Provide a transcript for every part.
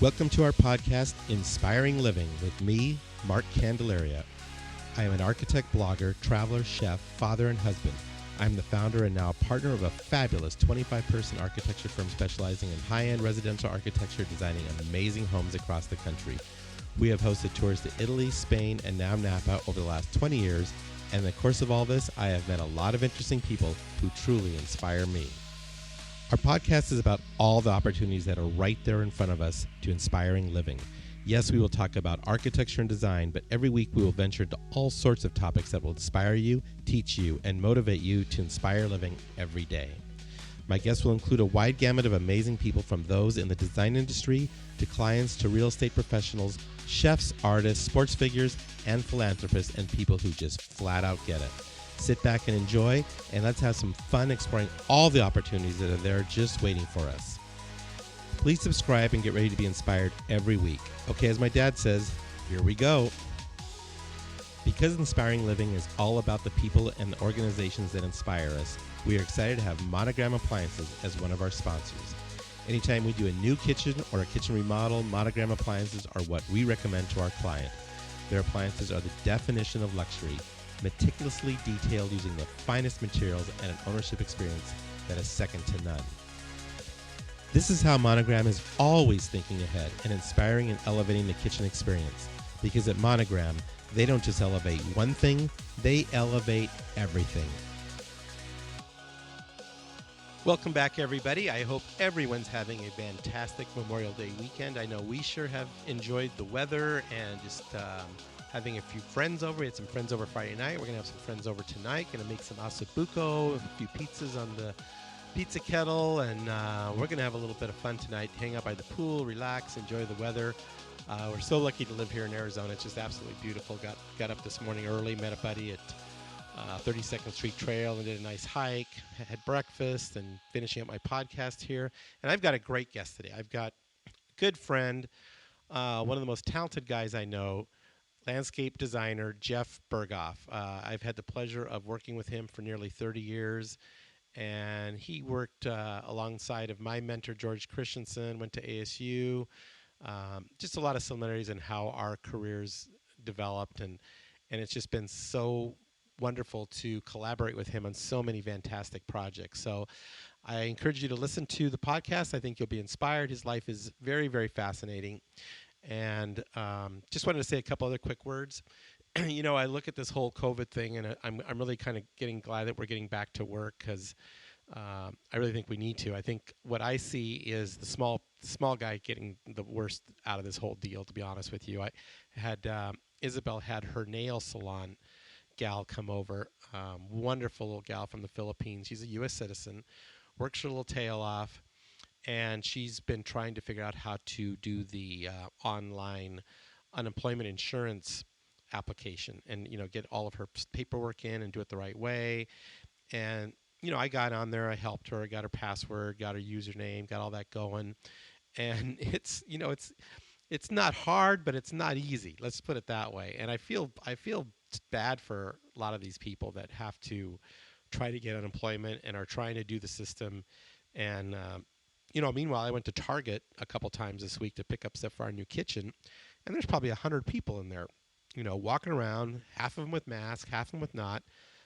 Welcome to our podcast, Inspiring Living, with me, Mark Candelaria. I am an architect, blogger, traveler, chef, father, and husband. I'm the founder and now a partner of a fabulous 25-person architecture firm specializing in high-end residential architecture, designing amazing homes across the country. We have hosted tours to Italy, Spain, and now Napa over the last 20 years, and in the course of all this, I have met a lot of interesting people who truly inspire me. Our podcast is about all the opportunities that are right there in front of us to inspiring living. Yes, we will talk about architecture and design, but every week we will venture into all sorts of topics that will inspire you, teach you, and motivate you to inspire living every day. My guests will include a wide gamut of amazing people, from those in the design industry to clients to real estate professionals, chefs, artists, sports figures, and philanthropists, and people who just flat out get it. Sit back and enjoy, and let's have some fun exploring all the opportunities that are there just waiting for us. Please subscribe and get ready to be inspired every week. Okay, as my dad says, here we go. Because Inspiring Living is all about the people and the organizations that inspire us, we are excited to have Monogram Appliances as one of our sponsors. Anytime we do a new kitchen or a kitchen remodel, Monogram Appliances are what we recommend to our client. Their appliances are the definition of luxury, meticulously detailed using the finest materials and an ownership experience that is second to none. This is how Monogram is always thinking ahead and inspiring and elevating the kitchen experience. Because at Monogram, they don't just elevate one thing, they elevate everything. Welcome back, everybody. I hope everyone's having a fantastic Memorial Day weekend. I know we sure have enjoyed the weather and just having a few friends over. We had some friends over Friday night. We're going to have some friends over tonight. Going to make some ossobuco, a few pizzas on the pizza kettle, and we're going to have a little bit of fun tonight. Hang out by the pool, relax, enjoy the weather. We're so lucky to live here in Arizona. It's just absolutely beautiful. Got up this morning early, met a buddy at 32nd Street Trail and did a nice hike, had breakfast, and finishing up my podcast here. And I've got a great guest today. I've got a good friend, one of the most talented guys I know, landscape designer Jeff Berghoff. I've had the pleasure of working with him for nearly 30 years, and he worked alongside of my mentor, George Christensen, went to ASU. Just a lot of similarities in how our careers developed, and it's just been so wonderful to collaborate with him on so many fantastic projects. So I encourage you to listen to the podcast. I think you'll be inspired. His life is very, very fascinating. And just wanted to say a couple other quick words. You know, I look at this whole COVID thing, and I'm really kind of getting glad that we're getting back to work, because I really think we need to. I think what I see is the small guy getting the worst out of this whole deal, to be honest with you. I had Isabel had her nail salon gal come over, wonderful little gal from the Philippines. She's a U.S. citizen, works her little tail off, and she's been trying to figure out how to do the online unemployment insurance application and, you know, get all of her paperwork in and do it the right way. And, you know, I got on there, I helped her, I got her password, got her username, got all that going. And it's, you know, it's not hard, but it's not easy. Let's put it that way. And I feel bad for a lot of these people that have to try to get unemployment and are trying to do the system. And, you know, meanwhile, I went to Target a couple times this week to pick up stuff for our new kitchen, and there's probably 100 people in there, you know, walking around, half of them with masks, half of them with not.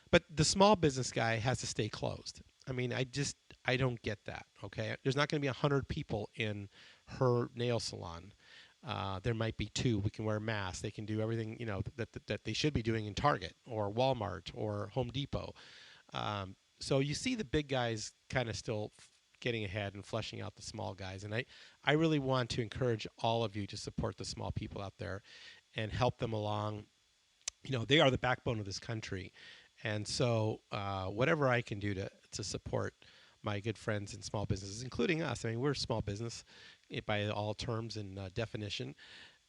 But the small business guy has to stay closed. I mean, I don't get that, okay? There's not going to be 100 people in her nail salon. There might be 2. We can wear masks. They can do everything, you know, that they should be doing in Target or Walmart or Home Depot. So you see the big guys kind of still getting ahead and fleshing out the small guys. And I really want to encourage all of you to support the small people out there and help them along. You know, they are the backbone of this country. And so whatever I can do to support my good friends in small businesses, including us. I mean, we're a small business by all terms and definition,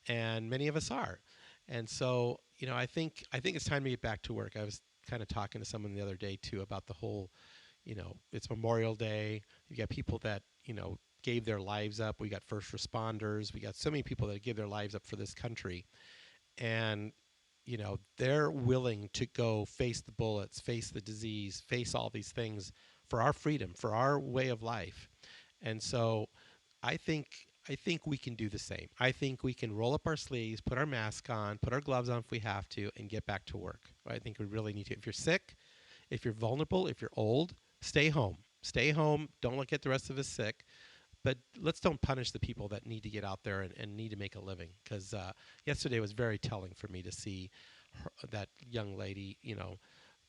and many of us are. And so, you know, I think it's time to get back to work. I was kind of talking to someone the other day, too, about the whole, you know, it's Memorial Day. You got people that, you know, gave their lives up. We got first responders. We got so many people that give their lives up for this country. And, you know, they're willing to go face the bullets, face the disease, face all these things for our freedom, for our way of life. And so I think I think we can do the same. I think we can roll up our sleeves, put our mask on, put our gloves on if we have to, and get back to work. I think we really need to. If you're sick, if you're vulnerable, if you're old, stay home. Stay home. Don't look at the rest of us sick. But let's don't punish the people that need to get out there and need to make a living. Because yesterday was very telling for me to see that young lady,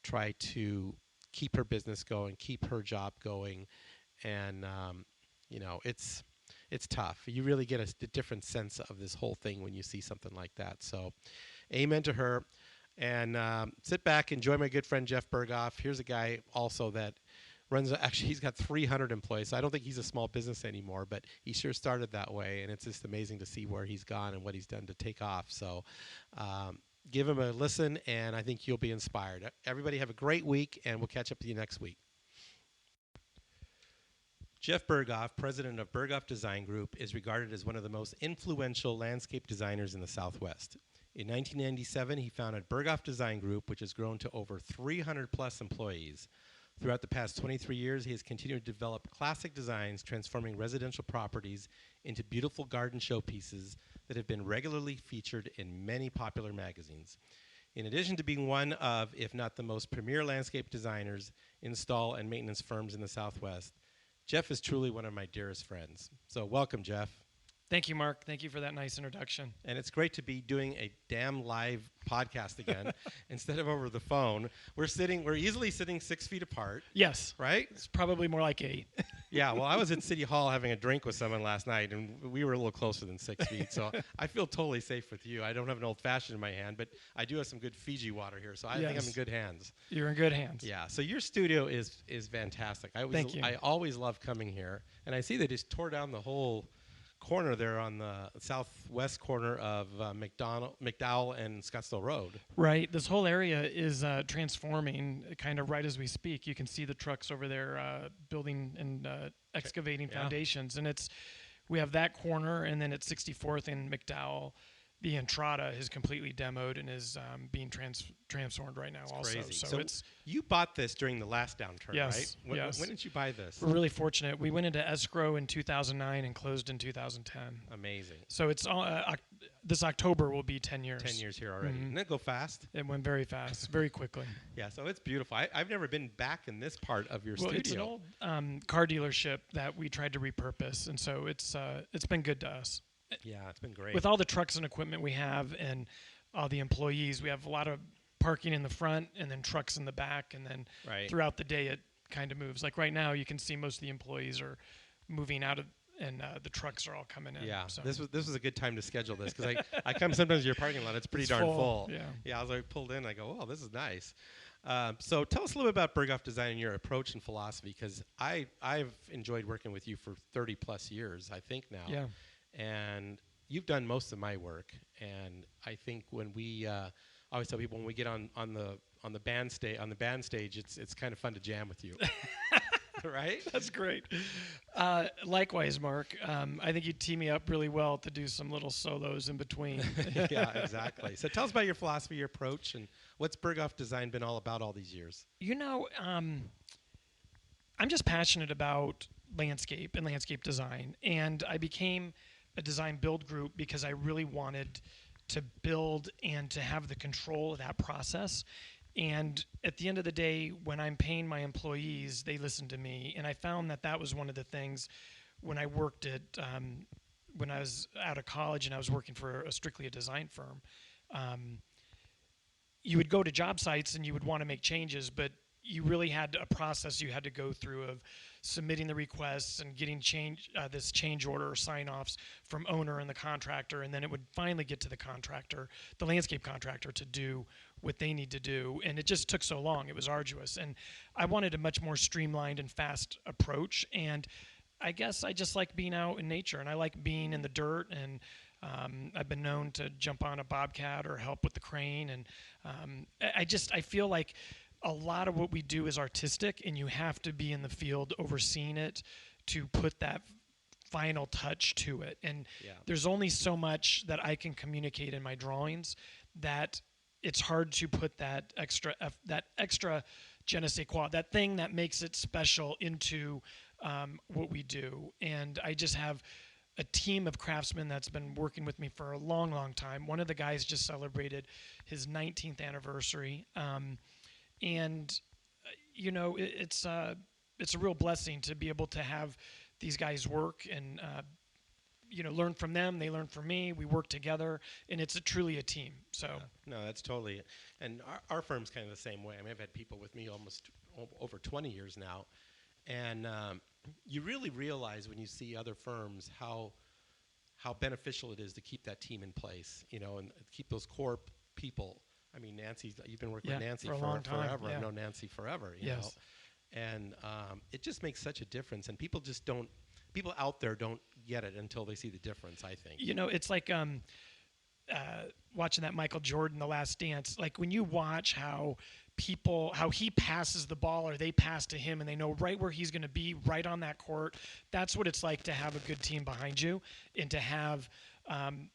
try to keep her business going, keep her job going. And, it's tough. You really get a different sense of this whole thing when you see something like that. So amen to her. And sit back, enjoy my good friend Jeff Berghoff. Here's a guy also that runs, actually, he's got 300 employees. So I don't think he's a small business anymore, but he sure started that way. And it's just amazing to see where he's gone and what he's done to take off. So give him a listen, and I think you'll be inspired. Everybody have a great week, and we'll catch up with you next week. Jeff Berghoff, president of Berghoff Design Group, is regarded as one of the most influential landscape designers in the Southwest. In 1997, he founded Berghoff Design Group, which has grown to over 300-plus employees. Throughout the past 23 years, he has continued to develop classic designs, transforming residential properties into beautiful garden showpieces that have been regularly featured in many popular magazines. In addition to being one of, if not the most premier landscape designers, install, and maintenance firms in the Southwest, Jeff is truly one of my dearest friends. So welcome, Jeff. Thank you, Mark. Thank you for that nice introduction. And it's great to be doing a damn live podcast again instead of over the phone. We're easily sitting 6 feet apart. Yes. Right? It's probably more like 8. Yeah, well, I was at City Hall having a drink with someone last night, and we were a little closer than 6 feet. So I feel totally safe with you. I don't have an old-fashioned in my hand, but I do have some good Fiji water here, so I think I'm in good hands. You're in good hands. Yeah, so your studio is fantastic. Thank you. I always love coming here, and I see they just tore down the whole corner there on the southwest corner of McDowell and Scottsdale Road. Right. This whole area is transforming kind of right as we speak. You can see the trucks over there building and excavating foundations. And we have that corner, and then at 64th and McDowell, the Entrada is completely demoed and is being transformed right now. It's also. crazy. So you bought this during the last downturn, yes, right? Yes. When did you buy this? We're really fortunate. We went into escrow in 2009 and closed in 2010. Amazing. So it's this October will be 10 years. 10 years here already. Mm-hmm. Didn't it go fast? It went very fast, very quickly. Yeah, so it's beautiful. I've never been back in this part of your studio. It's an old car dealership that we tried to repurpose, and so it's been good to us. Yeah, it's been great. With all the trucks and equipment we have and all the employees, we have a lot of parking in the front and then trucks in the back, and then throughout the day it kind of moves. Like right now, you can see most of the employees are moving out of, and the trucks are all coming in. Yeah, so. this was a good time to schedule this because I come sometimes to your parking lot. It's pretty darn full. Yeah. I was pulled in. I go, oh, this is nice. So tell us a little bit about Berghoff Design and your approach and philosophy, because I've enjoyed working with you for 30 plus years, I think now. Yeah. And you've done most of my work, and I think when we I always tell people when we get on the band stage, it's kind of fun to jam with you. Right? That's great. Likewise, Mark. I think you tee me up really well to do some little solos in between. Yeah, exactly. So tell us about your philosophy, your approach, and what's Berghoff Design been all about all these years? I'm just passionate about landscape and landscape design, and I became a design build group because I really wanted to build and to have the control of that process. And at the end of the day, when I'm paying my employees, they listen to me. And I found that was one of the things when I worked at, when I was out of college and I was working for strictly a design firm. You would go to job sites and you would want to make changes, but you really had a process you had to go through of submitting the requests and getting this change order or sign-offs from owner and the contractor, and then it would finally get to the contractor, the landscape contractor, to do what they need to do. And it just took so long. It was arduous. And I wanted a much more streamlined and fast approach. And I guess I just like being out in nature, and I like being in the dirt, and I've been known to jump on a bobcat or help with the crane. And I feel like a lot of what we do is artistic, and you have to be in the field overseeing it to put that final touch to it. And there's only so much that I can communicate in my drawings that it's hard to put that extra je ne sais quoi, that thing that makes it special into what we do. And I just have a team of craftsmen that's been working with me for a long, long time. One of the guys just celebrated his 19th anniversary, and it's a real blessing to be able to have these guys work and learn from them. They learn from me. We work together, and it's truly a team. So no, that's totally. And our firm's kind of the same way. I mean, I've had people with me almost over 20 years now, and you really realize when you see other firms how beneficial it is to keep that team in place, and keep those core people. I mean, Nancy, you've been working with Nancy for a long time. Forever. Yeah. I've known Nancy forever, you know. And it just makes such a difference, and people out there don't get it until they see the difference, I think. It's like watching that Michael Jordan, The Last Dance. Like when you watch how he passes the ball or they pass to him and they know right where he's going to be right on that court. That's what it's like to have a good team behind you and to have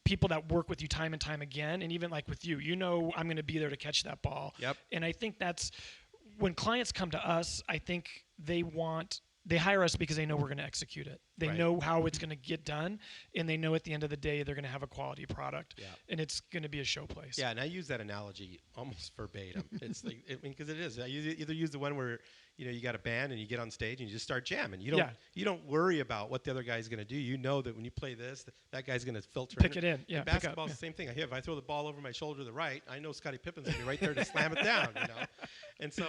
people that work with you time and time again. And even like with you, I'm going to be there to catch that ball. Yep. And I think that's when clients come to us, I think they hire us because they know we're going to execute it. They know how it's going to get done, and they know at the end of the day they're going to have a quality product, and it's going to be a showplace. Yeah, and I use that analogy almost verbatim. It's like, because it is. I either use the one where you got a band and you get on stage and you just start jamming. You don't worry about what the other guy's going to do. You know that when you play this, that guy's going to filter. Pick it in. Yeah. And basketball's the same thing. If I throw the ball over my shoulder to the right, I know Scottie Pippen's going to be right there to slam it down. And so,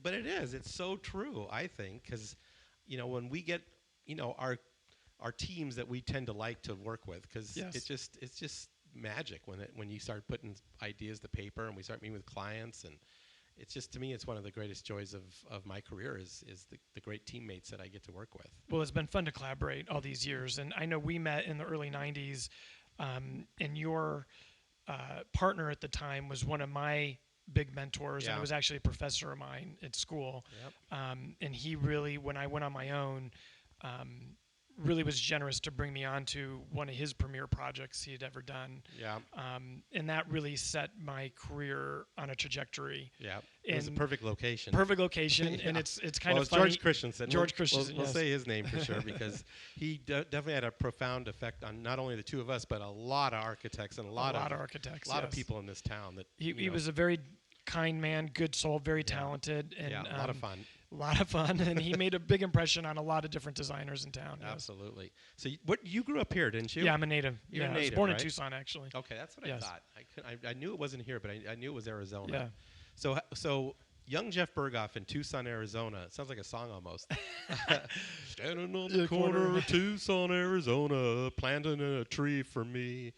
but it is. It's so true. I think because. When we get, our teams that we tend to like to work with, because it's just magic when you start putting ideas to paper and we start meeting with clients, and it's just, to me, it's one of the greatest joys of my career is the great teammates that I get to work with. Well, it's been fun to collaborate all these years, and I know we met in the early '90s, and your partner at the time was one of my big mentors, and it was actually a professor of mine at school. Yep. And he really, when I went on my own, really was generous to bring me on to one of his premier projects he had ever done. Yeah. And that really set my career on a trajectory. Yeah. It was a perfect location. And it's kind of funny. George Christensen. George Christensen. We'll say his name for sure because he definitely had a profound effect on not only the two of us, but a lot of architects and a lot of people in this town. That he was a very kind man, good soul, very talented, and a lot of fun. A lot of fun, and he made a big impression on a lot of different designers in town. Absolutely. So you grew up here, didn't you? Yeah, I'm a native. You're a native, I was born right? in Tucson, actually. Okay, that's what I thought. I knew it wasn't here, but I knew it was Arizona. Yeah. So young Jeff Berghoff in Tucson, Arizona. It sounds like a song almost. Standing on the corner of Tucson, Arizona, planting a tree for me.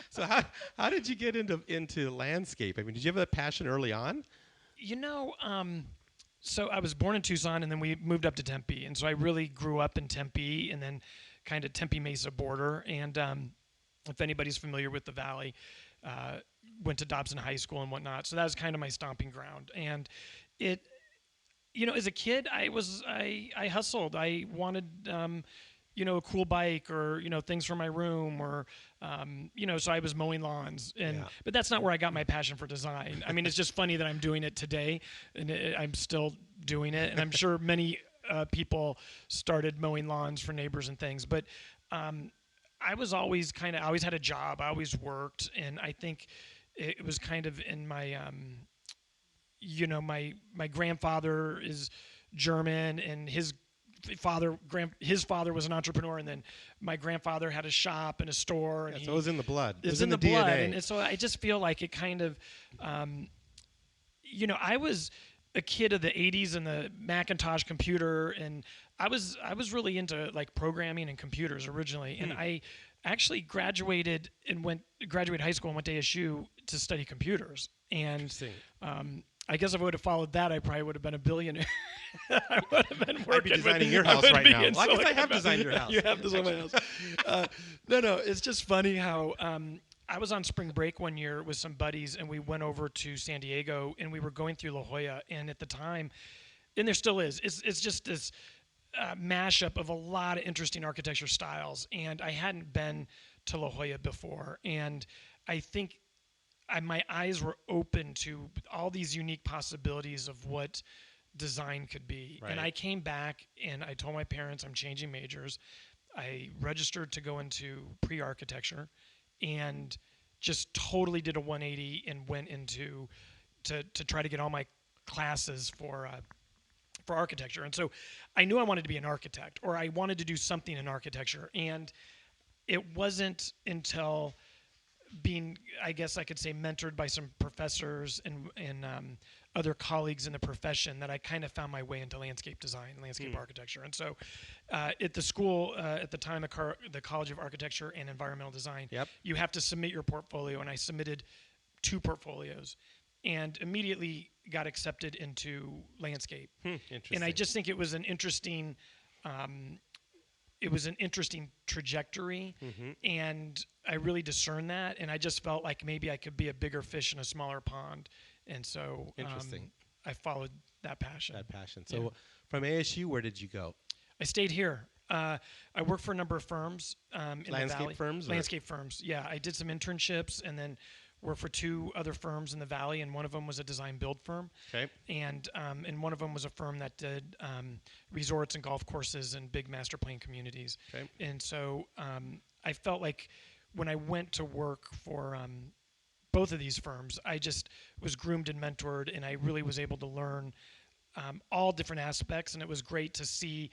So how did you get into landscape? I mean, did you have that passion early on? So I was born in Tucson, and then we moved up to Tempe, and so I really grew up in Tempe, and then kind of Tempe Mesa border. And if anybody's familiar with the Valley, went to Dobson High School and whatnot. So that was kind of my stomping ground. And it, as a kid, I hustled. I wanted a cool bike or, things for my room or, so I was mowing lawns. But that's not where I got my passion for design. I mean, it's just funny that I'm doing it today and I'm still doing it. And I'm sure many people started mowing lawns for neighbors and things. But I was always I always had a job. I always worked. And I think it was kind of in my, my grandfather is German and his father was an entrepreneur, and then my grandfather had a shop and a store. And so it was in the blood. It's in the blood, and so I just feel like it kind of, I was a kid of the '80s and the Macintosh computer, and I was really into like programming and computers originally, and I actually graduated high school and went to ASU to study computers, and I guess if I would have followed that, I probably would have been a billionaire. I would have been working. I'd be designing your house right now. Well, I guess I have designed your house. You have designed my house. No, it's just funny how I was on spring break one year with some buddies, and we went over to San Diego, and we were going through La Jolla, and at the time, and there still is, it's just this mashup of a lot of interesting architecture styles, and I hadn't been to La Jolla before, and I think my eyes were open to all these unique possibilities of what design could be. Right. And I came back and I told my parents I'm changing majors. I registered to go into pre-architecture, and just totally did a 180 and went into to try to get all my classes for architecture. And so I knew I wanted to be an architect, or I wanted to do something in architecture. And it wasn't until being, I guess I could say, mentored by some professors and other colleagues in the profession that I kind of found my way into landscape design, landscape architecture. And so at the school, at the time, the College of Architecture and Environmental Design, you have to submit your portfolio. And I submitted 2 portfolios and immediately got accepted into landscape. Interesting. And I just think it was an interesting trajectory, and I really discerned that, and I just felt like maybe I could be a bigger fish in a smaller pond, and so I followed that passion. So from ASU, where did you go? I stayed here. I worked for a number of firms in the Valley. Landscape firms, yeah. I did some internships, and then worked for 2 other firms in the Valley, and one of them was a design build firm. Okay. And one of them was a firm that did resorts and golf courses and big master plan communities. Okay. And so I felt like when I went to work for both of these firms, I just was groomed and mentored, and I really was able to learn all different aspects, and it was great to see.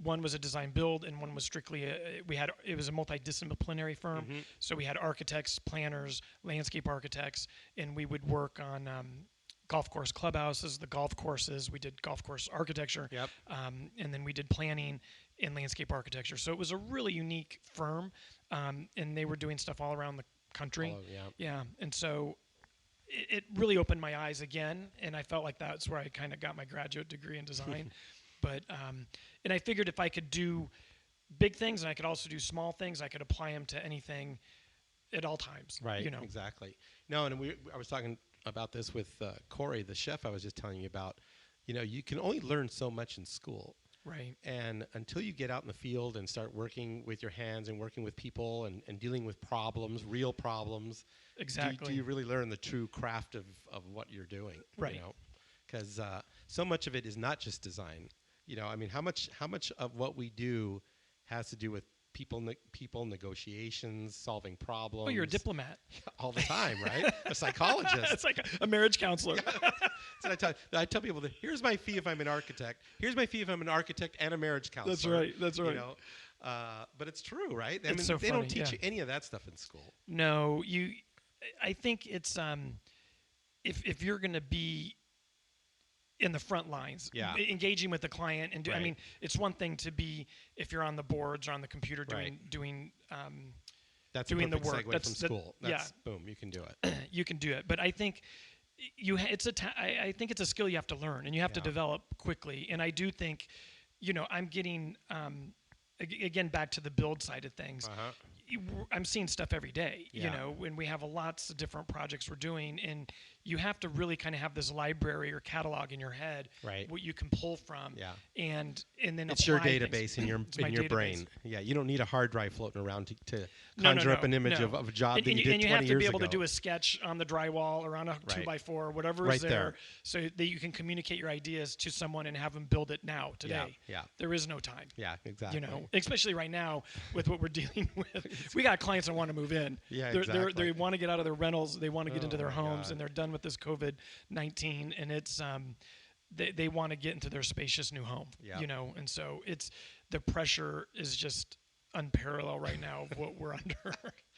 One was a design build, and one was strictly it was a multidisciplinary firm. So we had architects, planners, landscape architects, and we would work on golf course clubhouses, the golf courses. We did golf course architecture, and then we did planning and landscape architecture. So it was a really unique firm, and they were doing stuff all around the country. And so it really opened my eyes again, and I felt like that's where I kind of got my graduate degree in design. But and I figured if I could do big things and I could also do small things, I could apply them to anything at all times. Right. Exactly. No, and I was talking about this with Corey, the chef I was just telling you about. You can only learn so much in school. Right. And until you get out in the field and start working with your hands and working with people and dealing with problems, real problems. Exactly. Do you really learn the true craft of what you're doing? Right. Because so much of it is not just design. I mean, how much of what we do has to do with people, negotiations, solving problems? Well, you're a diplomat. All the time, right? A psychologist. It's like a marriage counselor. So I tell people that here's my fee if I'm an architect. Here's my fee if I'm an architect and a marriage counselor. That's right. But it's true, right? I mean, so they funny, don't teach you any of that stuff in school. No, I think it's if you're going to be in the front lines, engaging with the client and I mean, it's one thing to be if you're on the boards or on the computer doing that's doing a the work. Segue from school. Boom, you can do it. You can do it, but I think I think it's a skill you have to learn and you have to develop quickly. And I do think, I'm getting again back to the build side of things. I'm seeing stuff every day, when we have lots of different projects we're doing, and you have to really kind of have this library or catalog in your head, what you can pull from, and then it's your database in your brain. Yeah, you don't need a hard drive floating around to conjure up an image of a job that you did 20 years ago. And you have to be able to do a sketch on the drywall or on a 2x4, whatever is there, so that you can communicate your ideas to someone and have them build it now, today. Yeah. There is no time. Yeah, exactly. Especially right now with what we're dealing with. We got clients that want to move in. Yeah, exactly. They want to get out of their rentals. They want to get into their homes, and they're done with this COVID-19, and it's they want to get into their spacious new home. And so the pressure is just unparalleled right now of what we're under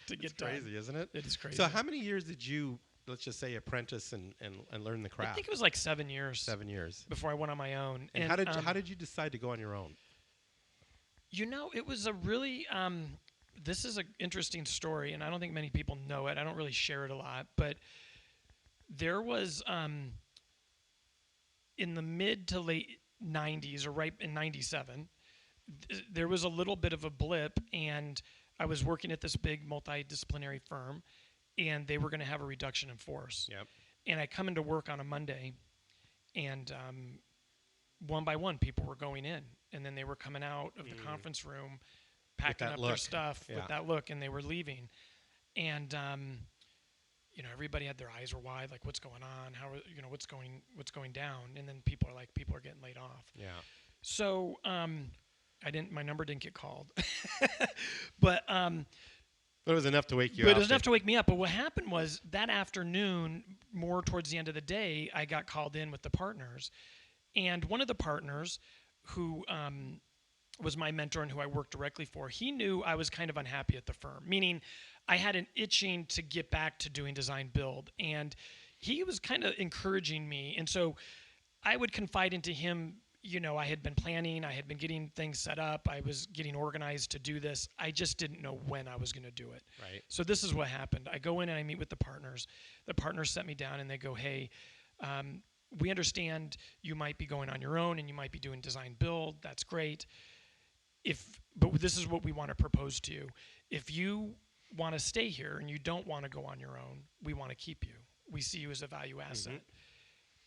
to get done. It's crazy, isn't it? It is crazy. So how many years did you, let's just say, apprentice and learn the craft? I think it was like 7 years. 7 years before I went on my own. And how did you decide to go on your own? It was a really this is an interesting story, and I don't think many people know it. I don't really share it a lot, but there was in the mid to late 90s, or right in 97, there was a little bit of a blip, and I was working at this big multidisciplinary firm, and they were going to have a reduction in force. And I come into work on a Monday, and one by one, people were going in, and then they were coming out of the conference room, packing up their stuff with that look, and they were leaving. And everybody had their eyes were wide, like, what's going on? How what's going down? And then people are getting laid off. Yeah. So I My number didn't get called. But it was enough to wake you up. But it was enough to wake me up. But what happened was that afternoon, more towards the end of the day, I got called in with the partners. And one of the partners who was my mentor and who I worked directly for, he knew I was kind of unhappy at the firm, meaning I had an itching to get back to doing design build. And he was kind of encouraging me. And so I would confide into him, I had been planning, I had been getting things set up, I was getting organized to do this. I just didn't know when I was going to do it. Right. So this is what happened. I go in and I meet with the partners. The partners set me down and they go, hey, we understand you might be going on your own and you might be doing design build. That's great. But this is what we want to propose to you. If you want to stay here and you don't want to go on your own, we want to keep you. We see you as a value asset.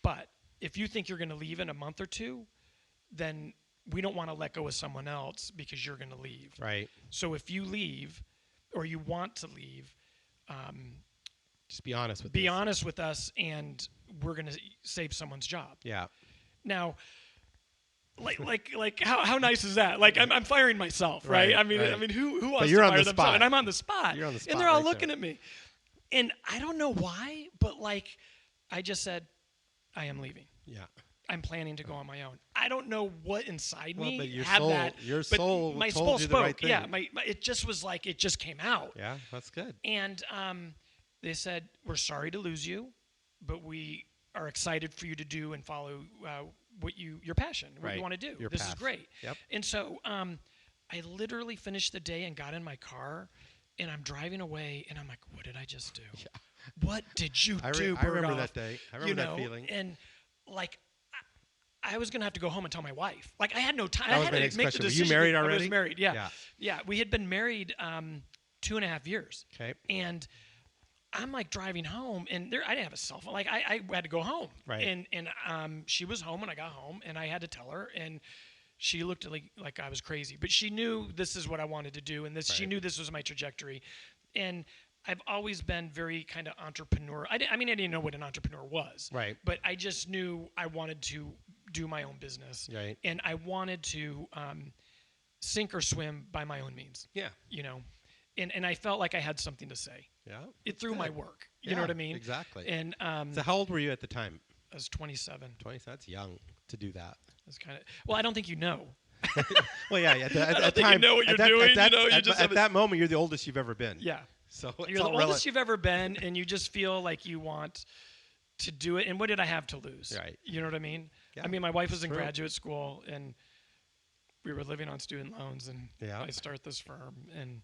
But if you think you're going to leave in a month or two, then we don't want to let go of someone else because you're going to leave. Right. So if you leave or you want to leave, just be honest with be honest with us, and we're going to save someone's job. Yeah. Now, like how nice is that? Like I'm firing myself, right? I mean, who wants to fire themselves? And I'm on the spot. You're on the spot. And they're all looking at me. And I don't know why, but I just said, I am leaving. Yeah. I'm planning to go on my own. I don't know what inside me but had that. Your but soul my told soul you spoke. the right thing. Yeah, it just was like it just came out. Yeah, that's good. And they said, we're sorry to lose you, but we are excited for you to do and follow your passion, what you want to do. Your this path. is great. Yep. And so I literally finished the day and got in my car, and I'm driving away, and I'm like, what did I just do? Yeah. What did you do, Berghoff? I remember that day. I remember that feeling. And I was going to have to go home and tell my wife. I had no time. That I was had my to next make question. the Were decision. you married already? I was married, yeah. Yeah, we had been married 2.5 years. Okay. And I'm driving home, and I didn't have a cell phone. I had to go home. Right. And she was home when I got home, and I had to tell her, and she looked at me like I was crazy. But she knew this is what I wanted to do, and she knew this was my trajectory. And I've always been very kind of entrepreneur. I didn't know what an entrepreneur was. Right. But I just knew I wanted to do my own business. Right. And I wanted to sink or swim by my own means. Yeah. And I felt like I had something to say. Yeah. Through my work. You know what I mean? Exactly. And so how old were you at the time? I was 27. 27. That's young to do that. That's kind of. Well, I don't think you know. Well, yeah. At the time, you know what you're doing. At that moment, you're the oldest you've ever been. Yeah. So you're the oldest you've ever been, and you just feel like you want to do it. And what did I have to lose? Right. You know what I mean? Yeah, I mean, my wife was in graduate school, and we were living on student loans, and I started this firm and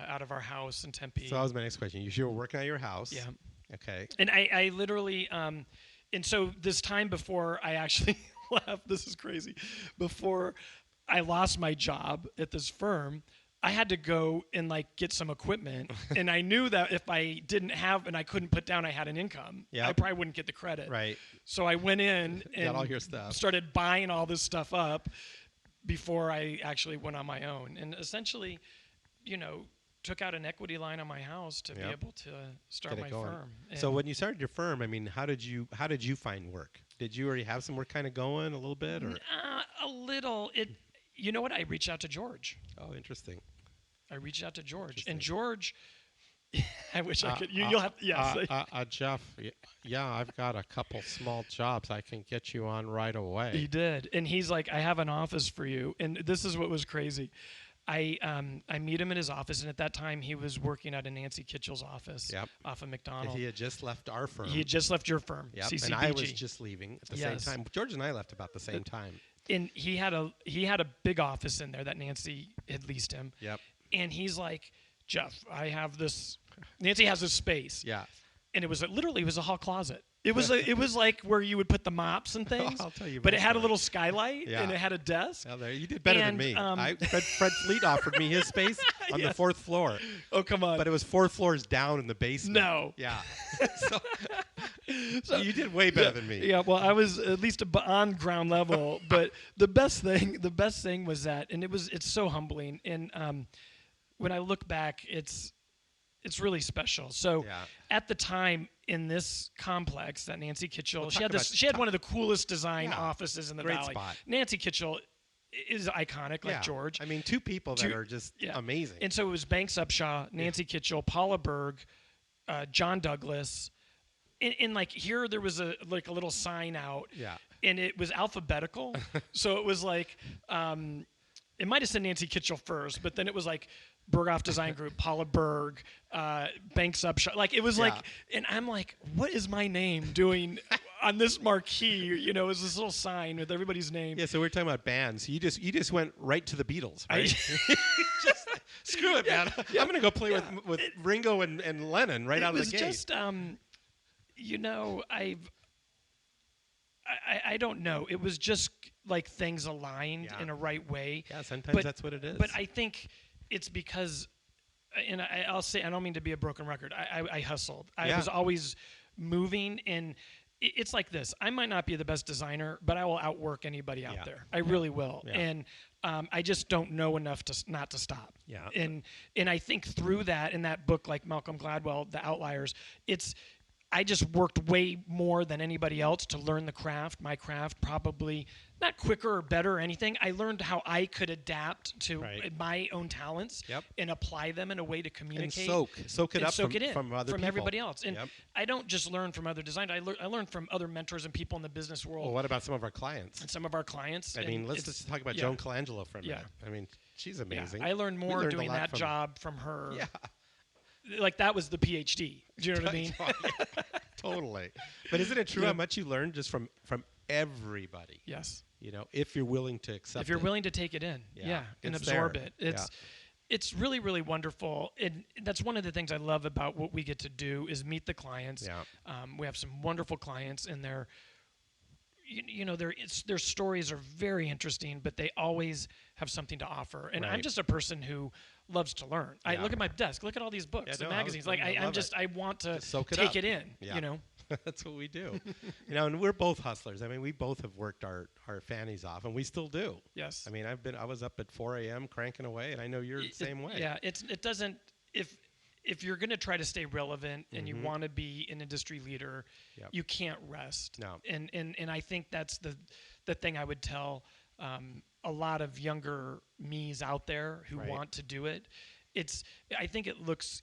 out of our house in Tempe. So that was my next question. You were working at your house. Yeah. Okay. And I literally, and so this time before I actually left, this is crazy, before I lost my job at this firm, I had to go and get some equipment, and I knew that if I didn't have and I couldn't put down I had an income, I probably wouldn't get the credit. Right. So I went in and got all your stuff. Started buying all this stuff up before I actually went on my own, and essentially, took out an equity line on my house to be able to start my firm. So when you started your firm, I mean, how did you find work? Did you already have some work kind of going a little bit, or a little? You know what? I reached out to George. Oh, interesting. I reached out to George, and George. I wish I could. You'll have. Yes. Jeff. Yeah, I've got a couple small jobs I can get you on right away. He did, and he's like, "I have an office for you." And this is what was crazy. I meet him in his office, and at that time he was working at a Nancy Kitchell's office off of McDonald. And he had just left our firm. He had just left your firm, CCBG. And I was just leaving at the same time. George and I left about the same time. And he had a big office in there that Nancy had leased him. Yep. And he's like, Jeff, I have this. Nancy has this space. Yeah. And it was literally a hall closet. It was like where you would put the mops and things. I'll tell you. But it had a little skylight and it had a desk. Well, there, you did better than me. Fred Fleet offered me his space on the 4th floor. Oh, come on. But it was 4 floors down in the basement. No. Yeah. So you did way better than me. Yeah. Well, I was at least on ground level. But the best thing was that, and it's so humbling. And when I look back, it's really special. So at the time in this complex that Nancy Kitchell, she had one of the coolest design offices in the Valley. Spot. Nancy Kitchell is iconic, like George. I mean, two people that are just amazing. And so it was Banks Upshaw, Nancy Kitchell, Paula Berg, John Douglas. And like here, there was a little sign out. Yeah. And it was alphabetical. So it was like, it might have said Nancy Kitchell first, but then it was like Berghoff Design Group, Paula Berg, Banks Upshaw. Like it was like, and I'm like, what is my name doing on this marquee? You know, it was this little sign with everybody's name. Yeah, so we're talking about bands. You just went right to the Beatles, right? Just, screw it, man. I'm gonna go play with Ringo and Lennon right out of the gate. It was just, you know, I don't know. It was just like things aligned in a right way. Yeah, sometimes that's what it is. But I think it's because, and I'll say, I don't mean to be a broken record. I hustled. I was always moving, and it's like this. I might not be the best designer, but I will outwork anybody out there. I really will. Yeah. And I just don't know enough not to stop. Yeah. And I think through that, in that book, like Malcolm Gladwell, The Outliers, I just worked way more than anybody else to learn the craft, my craft, probably not quicker or better or anything. I learned how I could adapt to my own talents and apply them in a way to communicate. And soak it up from other people. Everybody else. And I don't just learn from other designers. I learn from other mentors and people in the business world. Well, what about some of our clients? And some of our clients. I mean, let's just talk about Joan Colangelo for a minute. I mean, she's amazing. I learned more doing that job from her. Yeah. Like that was the PhD. Do you know what I mean? Totally. But isn't it true how much you learn just from everybody? Yes. You know, if you're willing to accept it. If you're willing to take it in. And absorb it. It's really, really wonderful. And that's one of the things I love about what we get to do is meet the clients. Yeah. We have some wonderful clients, and their stories are very interesting, but they always have something to offer. And I'm just a person who loves to learn. I look at my desk, look at all these books and magazines. I want to take it in. You know. That's what we do. And we're both hustlers. I mean, we both have worked our fannies off, and we still do. Yes. I mean, I was up at 4 a.m. cranking away, and I know you're the same way. Yeah. It doesn't. If you're going to try to stay relevant and you want to be an industry leader, you can't rest. No. And I think that's the thing I would tell a lot of younger me's out there who want to do it. I think it looks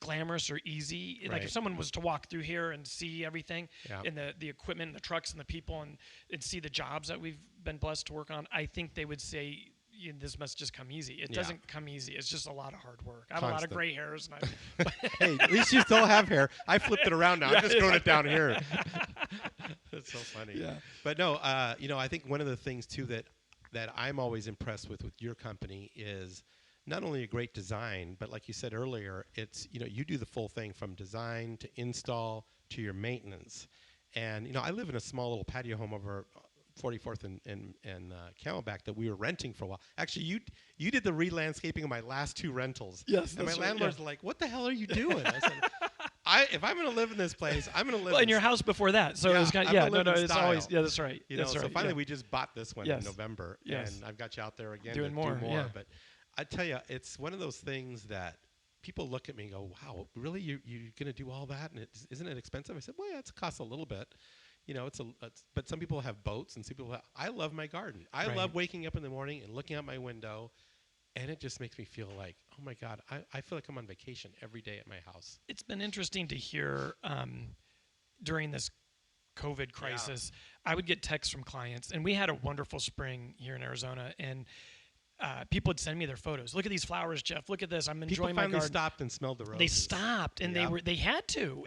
glamorous or easy. Like if someone was to walk through here and see everything and the equipment and the trucks and the people and see the jobs that we've been blessed to work on, I think they would say, this must just come easy. It doesn't come easy. It's just a lot of hard work. I have a lot of gray hairs. And hey, at least you still have hair. I flipped it around now. I'm just growing it down here. That's so funny. Yeah. But no, I think one of the things too that I'm always impressed with your company is not only a great design, but like you said earlier, it's you do the full thing from design to install to your maintenance. And I live in a small little patio home over 44th and Camelback that we were renting for a while. Actually, you did the re-landscaping of my last 2 rentals. Yes, and my landlord's like, "What the hell are you doing?" I said, if I'm going to live in this place, I'm going to live in your house before that. So it was kind of, it's always, that's right. So finally we just bought this one in November, and I've got you out there again doing more. Yeah. But I tell you, it's one of those things that people look at me and go, "Wow, really? You're going to do all that? And isn't it expensive?" I said, "Well, yeah, it costs a little bit." But some people have boats, and some people I love my garden. I love waking up in the morning and looking out my window, and it just makes me feel like, oh my God, I feel like I'm on vacation every day at my house. It's been interesting to hear during this COVID crisis. I would get texts from clients, and we had a wonderful spring here in Arizona, and people would send me their photos. Look at these flowers, Jeff. Look at this. I'm enjoying my garden. People finally stopped and smelled the roses. They stopped, and they had to.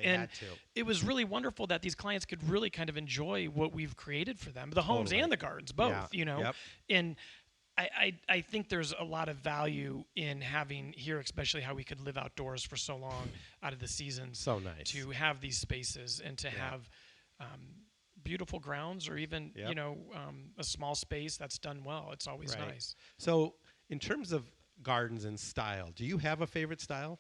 It was really wonderful that these clients could really kind of enjoy what we've created for them, the homes and the gardens, both. And I think there's a lot of value in having here, especially how we could live outdoors for so long out of the season. So nice to have these spaces and to have beautiful grounds, or even a small space that's done well. It's always nice. So in terms of gardens and style, do you have a favorite style?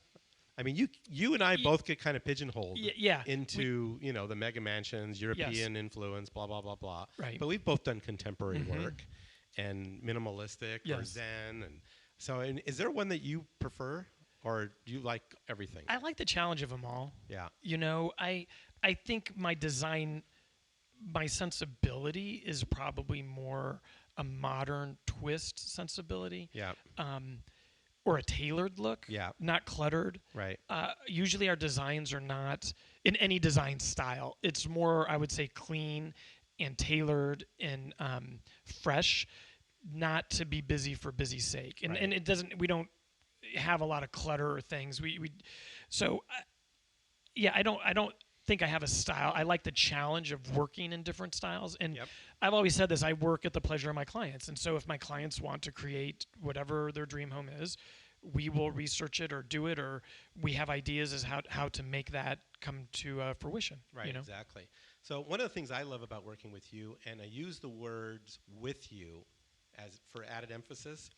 I mean, you and I both get kind of pigeonholed into the mega mansions, European influence, blah blah blah blah. Right. But we've both done contemporary work and minimalistic or Zen, and so is there one that you prefer, or do you like everything? I like the challenge of them all. Yeah. I think my design, my sensibility is probably more a modern twist sensibility. Yeah. Or a tailored look. Yeah. Not cluttered. Right. Usually our designs are not in any design style. It's more, I would say, clean and tailored and fresh, not to be busy for busy's sake. And Right. and it doesn't. We don't have a lot of clutter or things. So yeah, I don't think I have a style. I like the challenge of working in different styles. And Yep. I've always said this, I work at the pleasure of my clients. And so if my clients want to create whatever their dream home is, we will research it or do it, or we have ideas as how to make that come to fruition. Right, exactly. So one of the things I love about working with you, and I use the words "with you" as for added emphasis,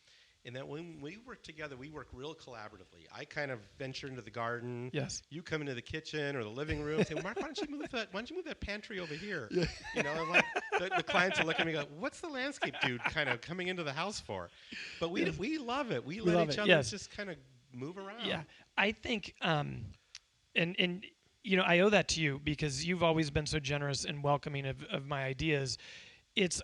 in that when we work together, we work real collaboratively. I kind of venture into the garden. Yes. You come into the kitchen or the living room and say, well, Mark, why don't you move that pantry over here? Yeah. You know, and like the clients will look at me and go, what's the landscape dude kind of coming into the house for? But we love it. We let each other just kind of move around. Yeah. I think, and you know, I owe that to you because you've always been so generous and welcoming of my ideas.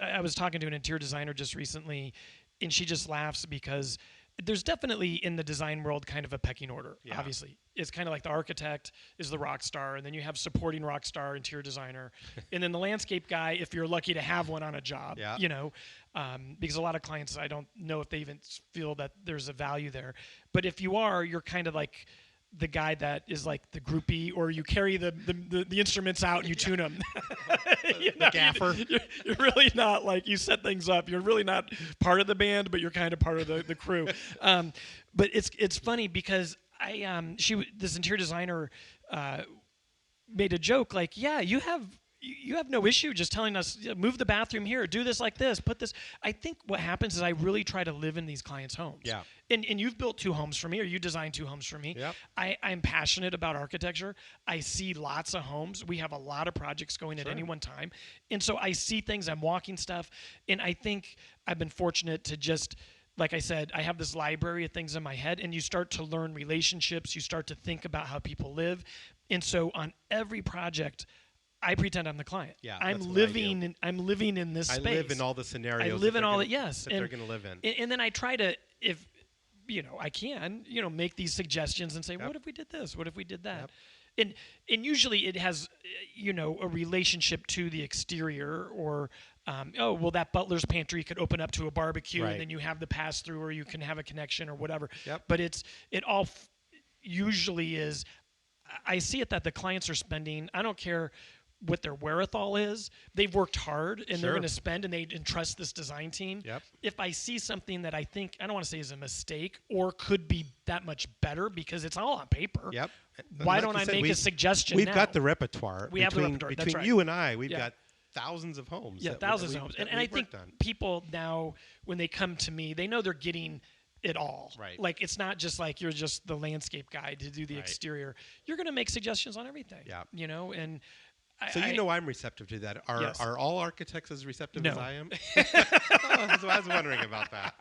I was talking to an interior designer just recently, and she just laughs because there's definitely in the design world kind of a pecking order, obviously. It's kind of like the architect is the rock star, and then you have supporting rock star interior designer, and then the landscape guy, if you're lucky to have one on a job, you know, because a lot of clients, I don't know if they even feel that there's a value there. But if you are, you're kind of like the guy that is like the groupie, or you carry the instruments out and you tune them. The gaffer. You're really not like, you set things up. You're really not part of the band, but you're kind of part of the crew. But it's funny because this interior designer made a joke like, yeah, you have no issue just telling us, move the bathroom here, do this like this, put this. I think what happens is I really try to live in these clients' homes. Yeah. And you've built 2 homes for me, or you designed 2 homes for me. Yep. I'm passionate about architecture. I see lots of homes. We have a lot of projects going at any one time. And so I see things, I'm walking stuff. And I think I've been fortunate to just, like I said, I have this library of things in my head, and you start to learn relationships. You start to think about how people live. And so on every project, I pretend I'm the client. Yeah, I'm living in this space. I live in all the scenarios. I live in all that. Yes, that they're going to live in. And then I try to, if I can, make these suggestions and say, what if we did this? What if we did that? Yep. And usually it has, a relationship to the exterior, or that butler's pantry could open up to a barbecue, and then you have the pass through, or you can have a connection or whatever. Yep. But it all usually is. I see it that the clients are spending. I don't care what their wherewithal is. They've worked hard, and they're going to spend, and they entrust this design team. Yep. If I see something that I think, I don't want to say is a mistake or could be that much better because it's all on paper. Yep. Why don't I make a suggestion? We've got the repertoire. We have the repertoire. That's between right. you and I, we've got thousands of homes. Yeah, thousands of homes. And I think people now, when they come to me, they know they're getting it all. Right. Like, it's not just like you're just the landscape guy to do the exterior. You're going to make suggestions on everything. Yeah. And so I'm receptive to that. Are all architects as receptive as I am? I was wondering about that.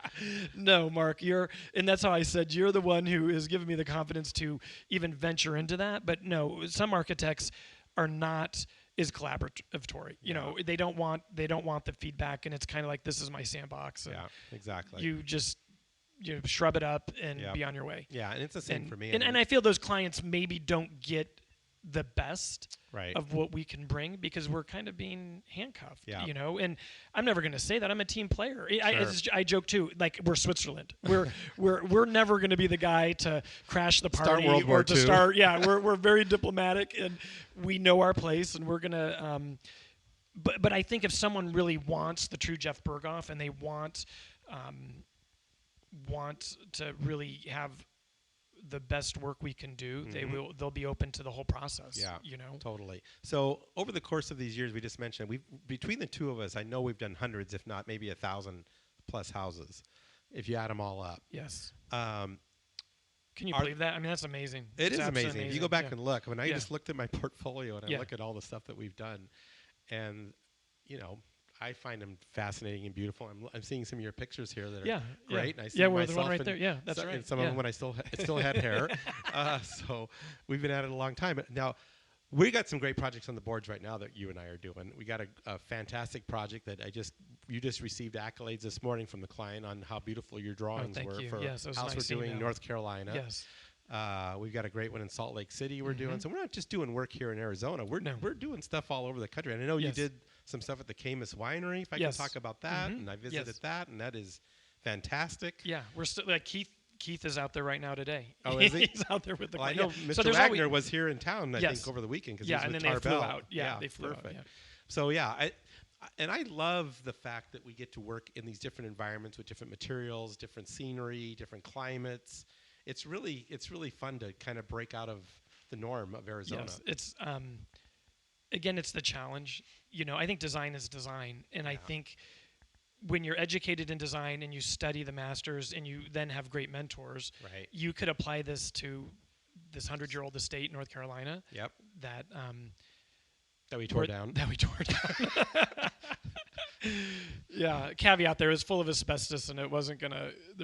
No, Mark, and that's how I said you're the one who has given me the confidence to even venture into that. But no, some architects are not as collaboratory. They don't want the feedback, and it's kind of like, this is my sandbox. Yeah, exactly. You just shrub it up and be on your way. Yeah, and it's the same for me. And I feel those clients maybe don't get the best of what we can bring because we're kind of being handcuffed, and I'm never going to say that. I'm a team player. I joke too, like we're Switzerland. We're never going to be the guy to crash the party start World War to II. start. Yeah, we're very diplomatic, and we know our place, and we're going to but I think if someone really wants the true Jeff Berghoff, and they want to really have the best work we can do, they'll be open to the whole process. Yeah, totally. So over the course of these years, we just mentioned, between the two of us, I know we've done hundreds, if not maybe 1,000 plus houses, if you add them all up. Yes. Can you believe that? I mean, that's amazing. It is amazing. If you go back and look, I just looked at my portfolio and I look at all the stuff that we've done, and I find them fascinating and beautiful. I'm seeing some of your pictures here that are great. And I see we're the one right there. Yeah, that's right. And some of them when I still had hair. So we've been at it a long time. Now, we got some great projects on the boards right now that you and I are doing. We got a fantastic project that I just you just received accolades this morning from the client on how beautiful your drawings were for yes, house nice we're doing in North Carolina. Yes. We've got a great one in Salt Lake City we're doing. So we're not just doing work here in Arizona. We're doing stuff all over the country. And I know you did some stuff at the Camus Winery, if I can talk about that. And I visited that, and that is fantastic. Yeah, we're still like Keith is out there right now today. Oh, is he? He's out there with the I know Mr. Wagner was here in town, I think, over the weekend because he was and with then Tarbell. they flew out. Yeah, they flew perfect. out. Yeah. So I love the fact that we get to work in these different environments with different materials, different scenery, different climates. It's really fun to kind of break out of the norm of Arizona. Yes, it's again, it's the challenge. I think design is design, and I think when you're educated in design and you study the masters and you then have great mentors, you could apply this to this 100-year-old estate in North Carolina. Yep. That we tore down. That we tore down. Yeah, caveat there, it was full of asbestos and there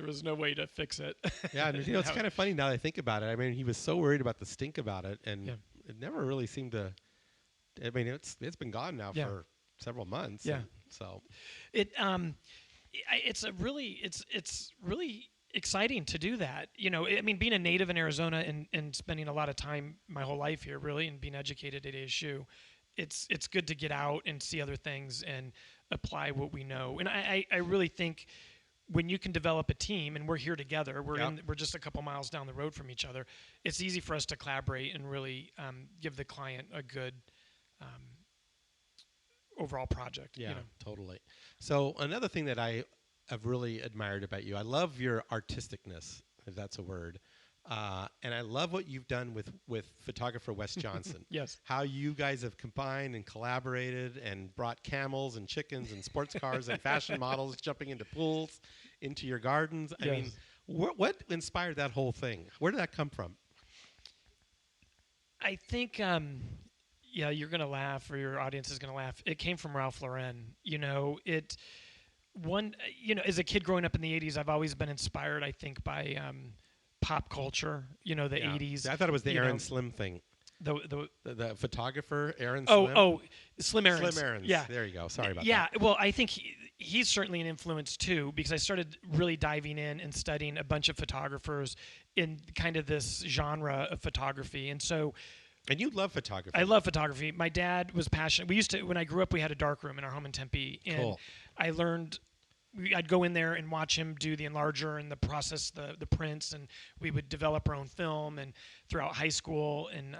was no way to fix it. Yeah, and it's kind of funny now that I think about it. I mean, he was so worried about the stink about it, and it never really seemed to. I mean, it's been gone now for several months. Yeah. So it's really exciting to do that. I mean, being a native in Arizona and spending a lot of time my whole life here, really, and being educated at ASU, it's good to get out and see other things and apply what we know. And I really think when you can develop a team, and we're here together, we're just a couple miles down the road from each other, it's easy for us to collaborate and really give the client a good overall project. Yeah, totally. So another thing that I have really admired about you, I love your artisticness, if that's a word. And I love what you've done with photographer Wes Johnson. Yes. How you guys have combined and collaborated and brought camels and chickens and sports cars and fashion models jumping into pools, into your gardens. I mean, what inspired that whole thing? Where did that come from? I think, you're going to laugh, or your audience is going to laugh. It came from Ralph Lauren. As a kid growing up in the 80s, I've always been inspired, I think, by pop culture, the 80s. I thought it was the Aaron Slim thing. The photographer, Aaron Slim? Oh, Slim Aarons. Slim Aarons. Yeah. There you go. Sorry about that. Yeah, well, I think he's certainly an influence, too, because I started really diving in and studying a bunch of photographers in kind of this genre of photography. And so... And you love photography. I love photography. My dad was passionate. When I grew up, we had a dark room in our home in Tempe. And cool. I learned... I'd go in there and watch him do the enlarger and the process, the prints, and we would develop our own film. And throughout high school and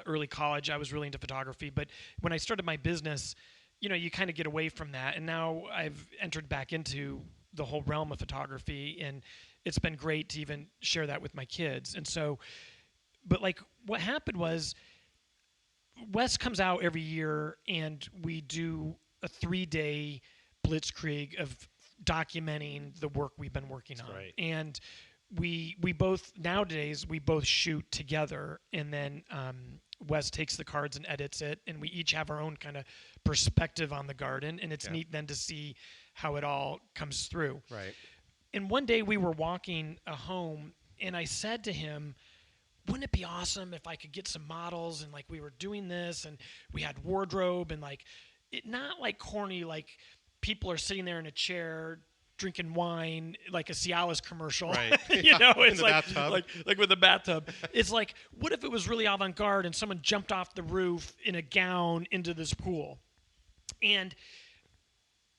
early college, I was really into photography. But when I started my business, you kind of get away from that. And now I've entered back into the whole realm of photography, and it's been great to even share that with my kids. And so, but like what happened was, Wes comes out every year, and we do a 3-day blitzkrieg of documenting the work we've been working on. Right. And we both nowadays shoot together, and then Wes takes the cards and edits it, and we each have our own kind of perspective on the garden, and it's neat then to see how it all comes through. Right. And one day we were walking home, and I said to him, wouldn't it be awesome if I could get some models, and like we were doing this, and we had wardrobe, and like it not like corny, like people are sitting there in a chair drinking wine, like a Cialis commercial. Right. It's bathtub. like with a bathtub. It's like, what if it was really avant-garde and someone jumped off the roof in a gown into this pool? And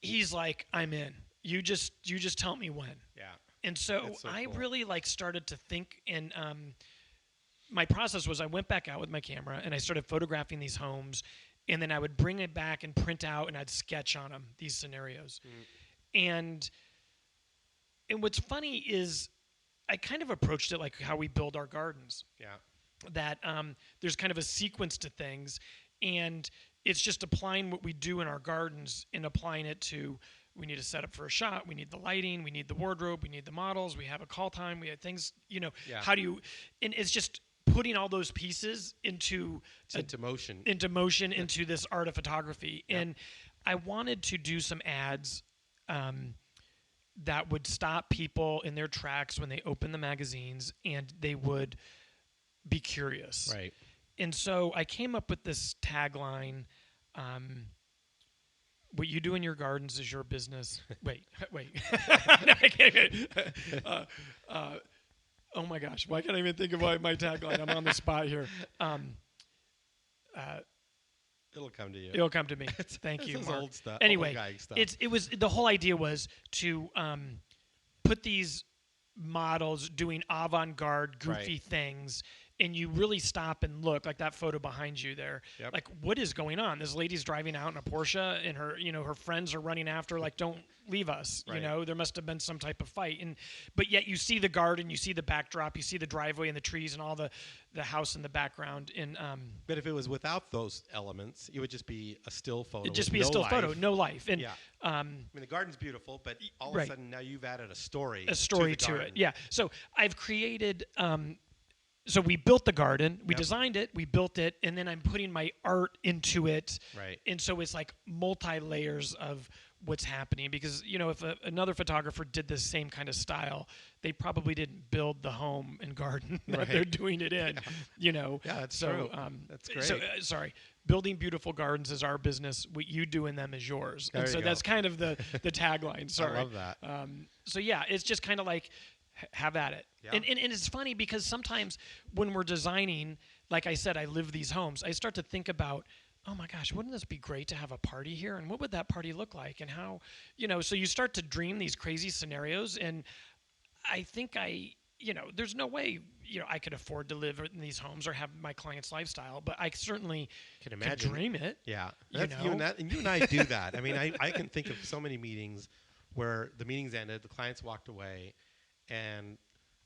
he's like, I'm in. You just tell me when. Yeah. And so I cool. really started to think, and my process was I went back out with my camera and I started photographing these homes. And then I would bring it back and print out, and I'd sketch on them, these scenarios. And what's funny is I kind of approached it like how we build our gardens. Yeah. That there's kind of a sequence to things, and it's just applying what we do in our gardens and applying it to, we need a setup for a shot, we need the lighting, we need the wardrobe, we need the models, we have a call time, we have things, how do you, and it's just putting all those pieces into motion, into this art of photography. Yep. And I wanted to do some ads that would stop people in their tracks when they open the magazines, and they would be curious. Right. And so I came up with this tagline, What you do in your gardens is your business. Wait. No, I can't even. Oh my gosh, why can't I even think of my tagline? I'm on the spot here. It'll come to you. It'll come to me. Thank you, This is Mark. old stuff. Anyway, old guy stuff. it was the whole idea was to put these models doing avant-garde, goofy things, and you really stop and look, like that photo behind you there. Yep. Like, what is going on? This lady's driving out in a Porsche, and her friends are running after, like, don't leave us. Right. There must have been some type of fight. But yet you see the garden, you see the backdrop, you see the driveway and the trees and all the house in the background. And but if it was without those elements, it would just be a still photo. It'd just be a still photo, no life. And I mean, the garden's beautiful, but all of a sudden now you've added a story. To it. Yeah. So I've created. So we built the garden, we designed it, we built it, and then I'm putting my art into it. Right. And so it's like multi-layers of what's happening, because if another photographer did the same kind of style, they probably didn't build the home and garden that they're doing it in. Yeah, that's true. That's great. So sorry. Building beautiful gardens is our business. What you do in them is yours. There and so you go. that's kind of the tagline. Sorry. I love that. So yeah, it's just kind of like, have at it. Yeah. And it's funny because sometimes when we're designing, like I said, I live these homes, I start to think about, oh my gosh, wouldn't this be great to have a party here? And what would that party look like? And how, so you start to dream these crazy scenarios. And I think there's no way, I could afford to live in these homes or have my client's lifestyle, but I certainly can imagine. Dream it. Yeah. You and I do that. I mean, I can think of so many meetings where the meetings ended, the clients walked away, and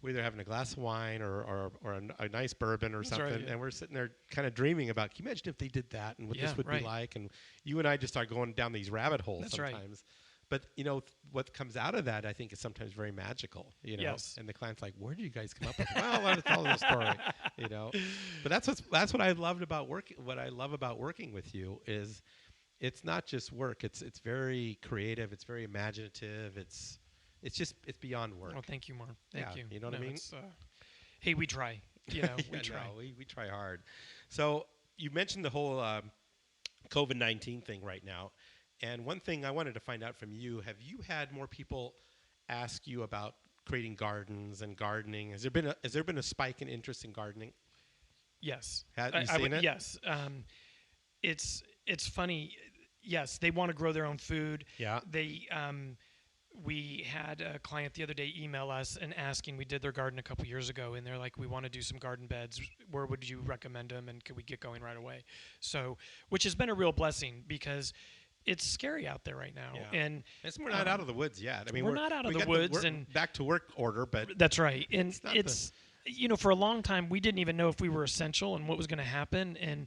we're either having a glass of wine or a nice bourbon or something, and we're sitting there kind of dreaming about, can you imagine if they did that and what this would be like? And you and I just start going down these rabbit holes sometimes. But, what comes out of that, I think, is sometimes very magical, Yes. And the client's like, where did you guys come up with? Well, let us tell the story, But that's what I loved about working. What I love about working with you is it's not just work. It's very creative. It's very imaginative. It's beyond work. Oh, thank you, Mark. Thank you. You know what I mean? Hey, we try. We try. No, we try hard. So you mentioned the whole COVID-19 thing right now. And one thing I wanted to find out from you, have you had more people ask you about creating gardens and gardening? Has there been a spike in interest in gardening? Yes. Have you seen it? Yes. It's funny. Yes, they want to grow their own food. Yeah. We had a client the other day email us and asking, we did their garden a couple years ago, and they're like, we want to do some garden beds. Where would you recommend them, and could we get going right away? So, which has been a real blessing, because it's scary out there right now. Yeah. And we're not out of the woods yet. I mean, we're not out of the woods, and back to work order, but that's right. And it's for a long time we didn't even know if we were essential and what was going to happen. And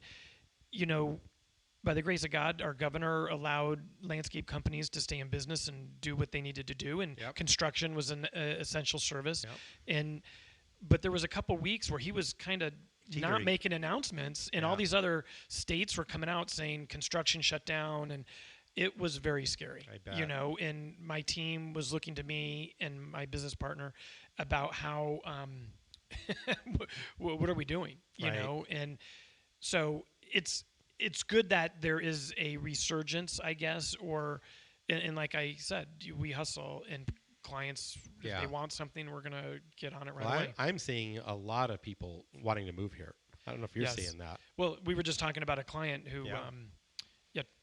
by the grace of God, our governor allowed landscape companies to stay in business and do what they needed to do, and construction was an essential service. But there was a couple weeks where he was kind of not making announcements, and all these other states were coming out saying construction shut down, and it was very scary. I bet. And my team was looking to me and my business partner about how what are we doing, and so it's good that there is a resurgence, I guess, and like I said, we hustle, and clients, if they want something, we're going to get on it right away. I'm seeing a lot of people wanting to move here. I don't know if you're seeing that. Well, we were just talking about a client who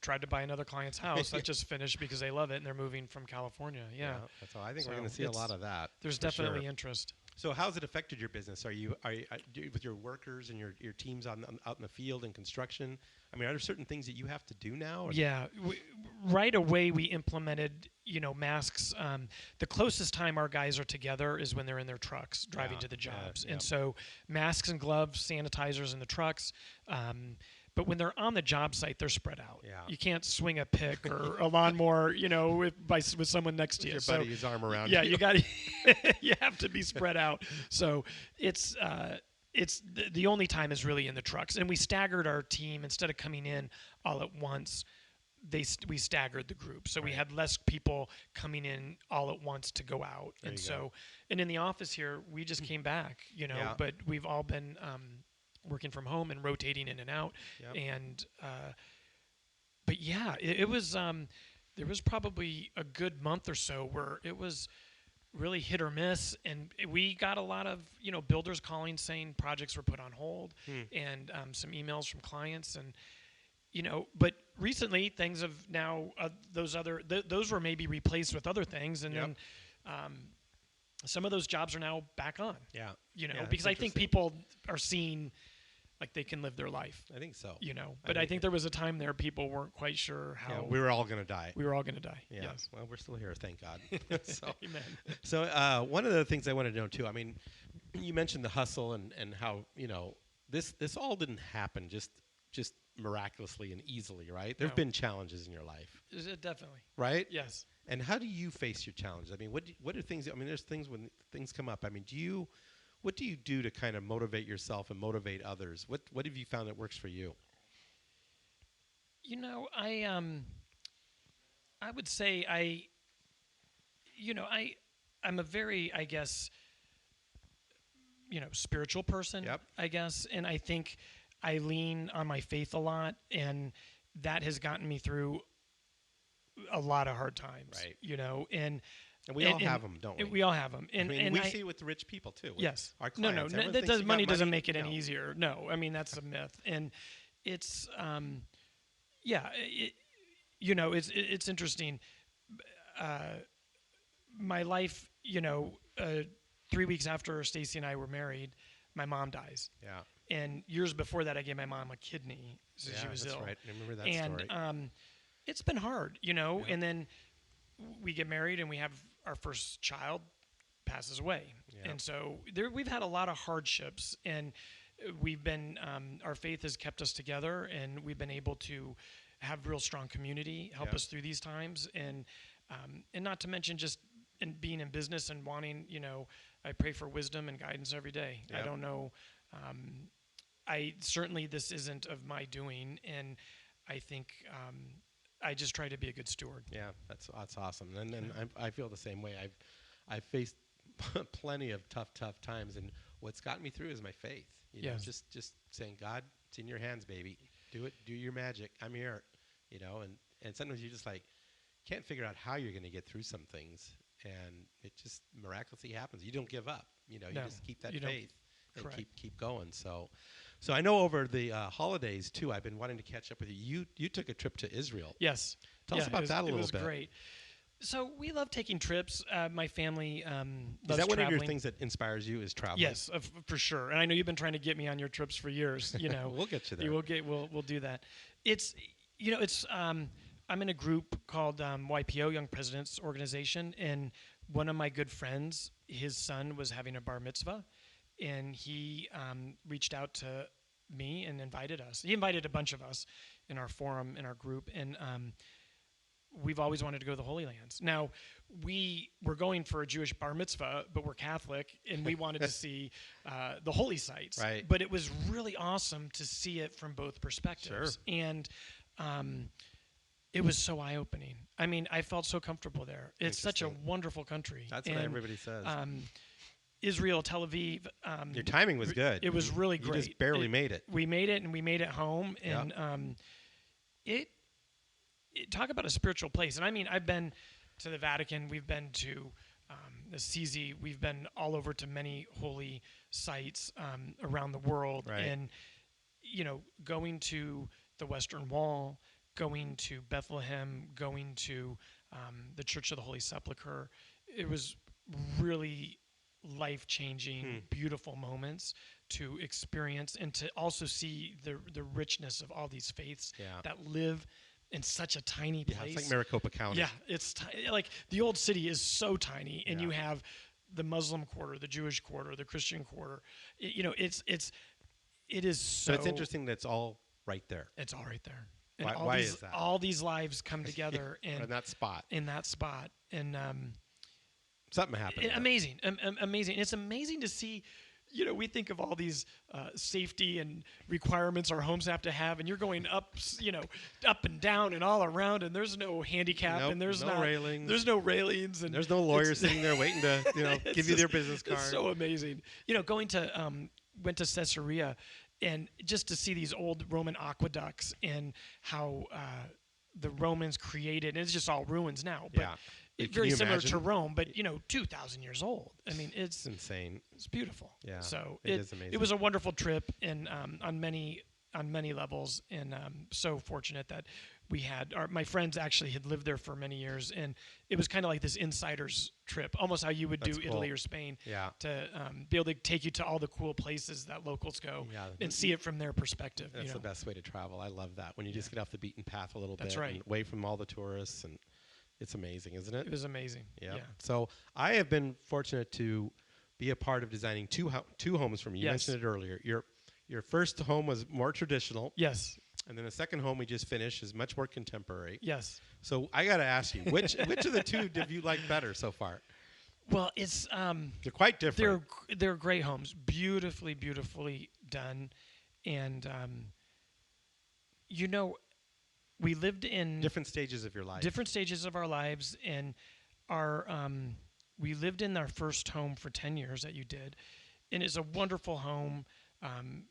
tried to buy another client's house that just finished because they love it, and they're moving from California. That's all. I think we're going to see a lot of that. There's definitely interest. So how's it affected your business? Are you with your workers and your teams out in the field and construction? I mean, are there certain things that you have to do now? Yeah, right away we implemented masks. The closest time our guys are together is when they're in their trucks driving to the jobs, and so masks and gloves, sanitizers in the trucks. But when they're on the job site, they're spread out. Yeah. You can't swing a pick or a lawnmower, with someone next to you. Your buddy's arm around you. you. You got you have to be spread out. So it's the only time is really in the trucks. And we staggered our team. Instead of coming in all at once, we staggered the group. So we had less people coming in all at once to go out. And in the office here, we just came back, but we've all been working from home and rotating in and out. And but yeah, it was. There was probably a good month or so where it was really hit or miss, and we got a lot of builders calling saying projects were put on hold, and some emails from clients, and but recently things have now those were maybe replaced with other things, and then some of those jobs are now back on. Yeah. Because I think people are seeing like they can live their life. I think so. But I think there was a time there people weren't quite sure how. Yeah, we were all going to die. We were all going to die. Yeah. Yes. Well, we're still here, thank God. Amen. So one of the things I wanted to know too. I mean, you mentioned the hustle and how this all didn't happen just miraculously and easily, right? There have been challenges in your life. Definitely. Right? Yes. And how do you face your challenges? I mean, what are things? I mean, there's things when things come up. I mean, what do you do to kind of motivate yourself and motivate others? What have you found that works for you? I would say I'm a very, I guess, spiritual person. Yep. I guess, and I think I lean on my faith a lot, and that has gotten me through a lot of hard times. Right. And we all have them, don't we? We all have them, and we see it with the rich people too. Yes. Our clients. Money doesn't make it any easier. No, I mean that's a myth, and it's it's interesting. My life, 3 weeks after Stacy and I were married, my mom dies. Yeah. And years before that, I gave my mom a kidney, so she was ill. Right. I remember that story. And it's been hard, And then we get married, and we have our first child passes away, and so we've had a lot of hardships, and we've been our faith has kept us together, and we've been able to have real strong community help us through these times, and not to mention just in being in business and wanting, I pray for wisdom and guidance every day. I don't know. I certainly this isn't of my doing, and I think I just try to be a good steward. Yeah, that's awesome. And I feel the same way. I've faced plenty of tough times, and what's gotten me through is my faith. Just saying, God, it's in your hands, baby. Do it. Do your magic. I'm here. And sometimes you just can't figure out how you're going to get through some things, and it just miraculously happens. You don't give up. You just keep that faith and keep going. So I know over the holidays too, I've been wanting to catch up with you. You took a trip to Israel. Yes. Tell us about that a little bit. It was great. So we love taking trips. My family loves traveling. Is that one of your things that inspires you is traveling? Yes, for sure. And I know you've been trying to get me on your trips for years. We'll get you there. We'll do that. It's I'm in a group called YPO, Young Presidents Organization, and one of my good friends, his son was having a bar mitzvah, and he reached out to me and invited us. He invited a bunch of us in our forum, in our group, and we've always wanted to go to the Holy Lands. Now, we were going for a Jewish bar mitzvah, but we're Catholic, and we wanted to see the holy sites. Right. But it was really awesome to see it from both perspectives. Sure. And it was so eye-opening. I mean, I felt so comfortable there. It's such a wonderful country. That's what everybody says. Israel, Tel Aviv. Your timing was good. It was really great. You just barely made it. We made it, and we made it home. And talk about a spiritual place. And I mean, I've been to the Vatican. We've been to the Assisi. We've been all over to many holy sites around the world. Right. And, going to the Western Wall, going to Bethlehem, going to the Church of the Holy Sepulchre. It was really life-changing, beautiful moments to experience, and to also see the richness of all these faiths that live in such a tiny place. Yeah, it's like Maricopa County. Yeah, it's like the old city is so tiny, and you have the Muslim quarter, the Jewish quarter, the Christian quarter. It is so. But it's interesting that it's all right there. It's all right there. And why is that? All these lives come together in that spot. And something happened. Amazing. Amazing. It's amazing to see. We think of all these safety and requirements our homes have to have, and you're going up, up and down and all around, and there's no handicap, and there's no railings. There's no railings, and there's no lawyer sitting there waiting to, give you their business card. It's so amazing. Went to Caesarea, and just to see these old Roman aqueducts and how the Romans created. And it's just all ruins now, but Yeah. it's Can very you similar to imagine? Rome. But 2,000 years old. I mean, It's insane. it's beautiful. Yeah, So it is amazing. It was a wonderful trip, and on many levels, and so fortunate that we had my friends actually had lived there for many years, and it was kind of like this insider's trip, almost how you would That's do cool. Italy or Spain. Yeah. To be able to take you to all the cool places that locals go Yeah. and see it from their perspective. That's the best way to travel. I love that when you just get off the beaten path a little That's bit right. and away from all the tourists, and it's amazing, isn't it? It was amazing. Yep. Yeah. So I have been fortunate to be a part of designing two homes from you. You Yes. mentioned it earlier. Your first home was more traditional, Yes. and then the second home we just finished is much more contemporary. Yes. So I got to ask you, which of the two did you like better so far? Well, it's They're quite different. they're great homes, beautifully done, and we lived in different stages of your life. different stages of our lives, and our we lived in our first home for 10 years that you did, and it's a wonderful home.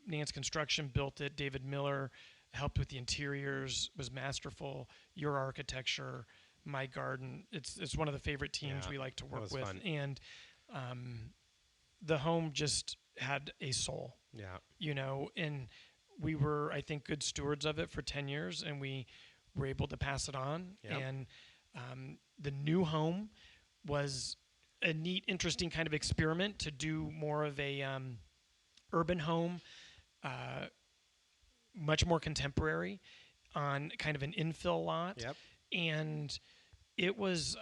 Nance Construction built it. David Miller helped with the interiors, was masterful. Your architecture, my garden. It's one of the favorite teams Yeah, we like to that work was with, fun. and the home just had a soul. Yeah. And we were, I think, good stewards of it for 10 years, and we were able to pass it on. Yep. And the new home was a neat, interesting kind of experiment to do more of a urban home, much more contemporary, on kind of an infill lot. Yep. And it was,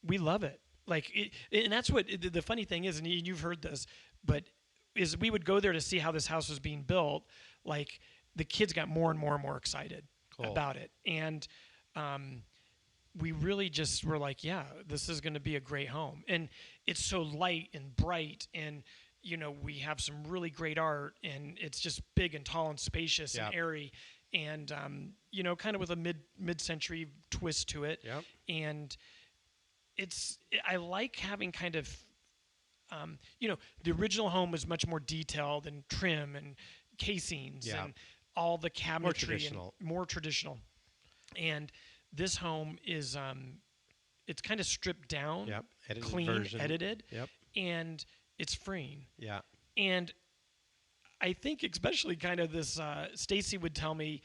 we love it. And that's what the funny thing is, and you've heard this, but is we would go there to see how this house was being built. Like, the kids got more and more and more excited about it. And we really just were like, yeah, this is going to be a great home. And it's so light and bright, and we have some really great art, and it's just big and tall and spacious and airy, and kind of with a mid-century twist to it. Yep. And I like having kind of the original home was much more detailed and trim and casings and all the cabinetry and more traditional. And this home is it's kind of stripped down, edited, and it's freeing. Yeah. And I think especially kind of this, Stacy would tell me,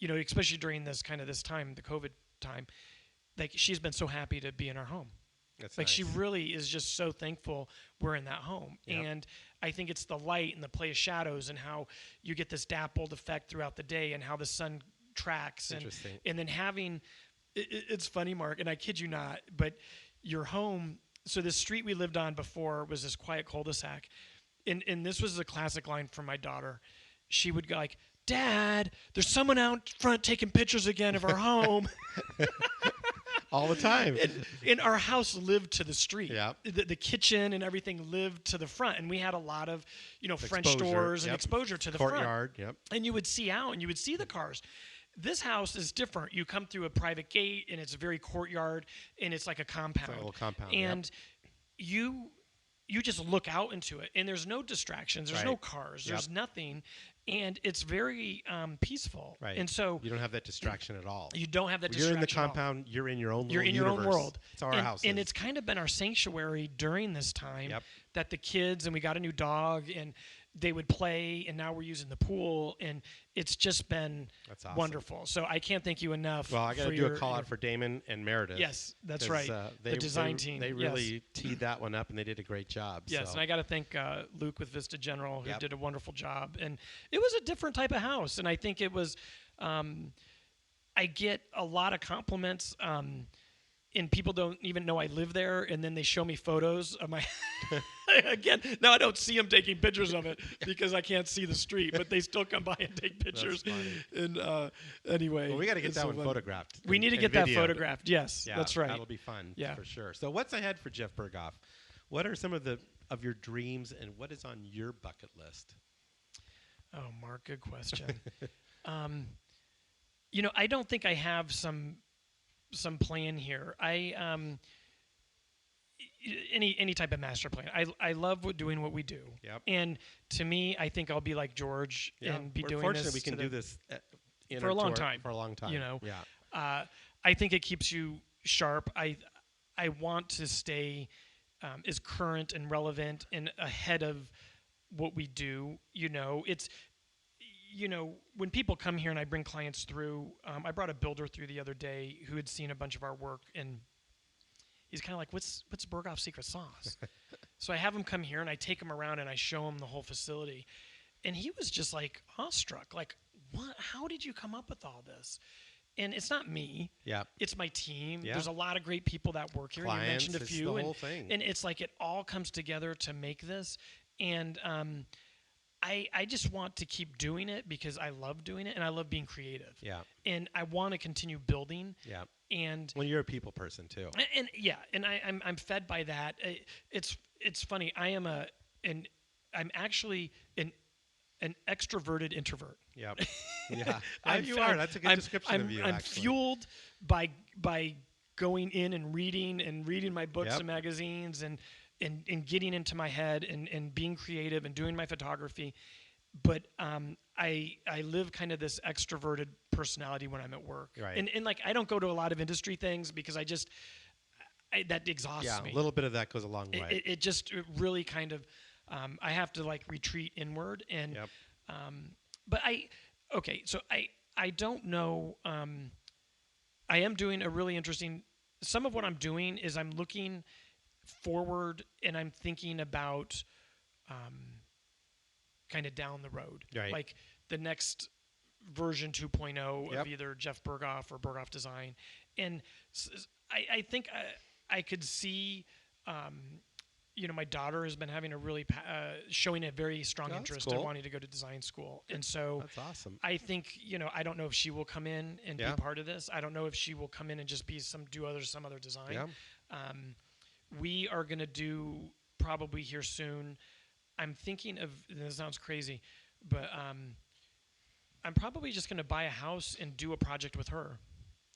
especially during this time, the COVID time, like, she's been so happy to be in our home. That's like nice. She really is just so thankful we're in that home. Yep. And I think it's the light and the play of shadows, and how you get this dappled effect throughout the day, and how the sun tracks. And then having, it's funny, Mark, and I kid you not, but your home, so this street we lived on before was this quiet cul-de-sac. And this was a classic line from my daughter. She would go like, "Dad, there's someone out front taking pictures again of our home." All the time. And our house lived to the street. Yeah. The kitchen and everything lived to the front. And we had a lot of, French doors and exposure to the courtyard. front. And you would see out, and you would see the cars. This house is different. You come through a private gate, and it's a very courtyard, and it's like a compound. It's like a little compound. And you just look out into it, and there's no distractions. There's no cars. There's nothing. And it's very peaceful. Right. And so you don't have that distraction at all. You don't have that when distraction. You're in the compound. You're in your own little You're in universe. your own world. It's our house. And it's kind of been our sanctuary during this time. That the kids, and we got a new dog, and they would play, and now we're using the pool, and it's just been wonderful. So I can't thank you enough. Well, I got to do a call out for Damon and Meredith. Yes, that's right. The design team. They really teed that one up, and they did a great job. Yes, so. And I got to thank Luke with Vista General, who did a wonderful job. And it was a different type of house, and I think it was. I get a lot of compliments. And people don't even know I live there, and then they show me photos of my. Again, now I don't see them taking pictures of it because I can't see the street, but they still come by and take pictures. That's funny. And anyway, well, we got to get that one photographed. We need to get that photographed. Yes, that's right. That'll be fun. Yeah, for sure. So, what's ahead for Jeff Berghoff? What are some of your dreams, and what is on your bucket list? Oh, Mark, good question. I don't think I have some plan here. Any type of master plan. I love doing what we do. Yep. And to me, I think I'll be like George and be We're doing fortunate this. We can do this for a long time. For a long time. You know, Yeah. I think it keeps you sharp. I want to stay as current and relevant and ahead of what we do. You know, it's, you know, when people come here and I bring clients through, I brought a builder through the other day who had seen a bunch of our work, and he's kind of like, what's Berghoff's secret sauce? So I have him come here and I take him around and I show him the whole facility. And he was just like awestruck, like, what? How did you come up with all this? And it's not me. Yeah. It's my team. Yeah. There's a lot of great people that work here. Clients, you mentioned a few. the whole thing. And it's like it all comes together to make this. And I just want to keep doing it because I love doing it and I love being creative. Yeah. And I want to continue building. Yeah. And well, you're a people person too. And yeah, and I'm fed by that. It's funny. I'm actually an extroverted introvert. Yep. Yeah. You are. That's a good description of you. I'm actually. fueled by going in and reading my books and magazines and getting into my head and being creative and doing my photography. But I live kind of this extroverted personality when I'm at work. Right. And like I don't go to a lot of industry things because that exhausts me. Yeah, a little bit of that goes a long way. It really kind of I have to like retreat inward and but I don't know. I am doing a really interesting. Some of what I'm doing is I'm looking forward and I'm thinking about kind of down the road, right. Like the next version 2.0 of either Jeff Berghoff or Berghoff Design, and I think I could see. You know, my daughter has been having a really showing a very strong interest in wanting to go to design school, and so that's awesome. I think, you know, I don't know if she will come in and be part of this. I don't know if she will come in and just be some other design. Yeah. We are going to do probably here soon. I'm thinking of, this sounds crazy, but I'm probably just going to buy a house and do a project with her.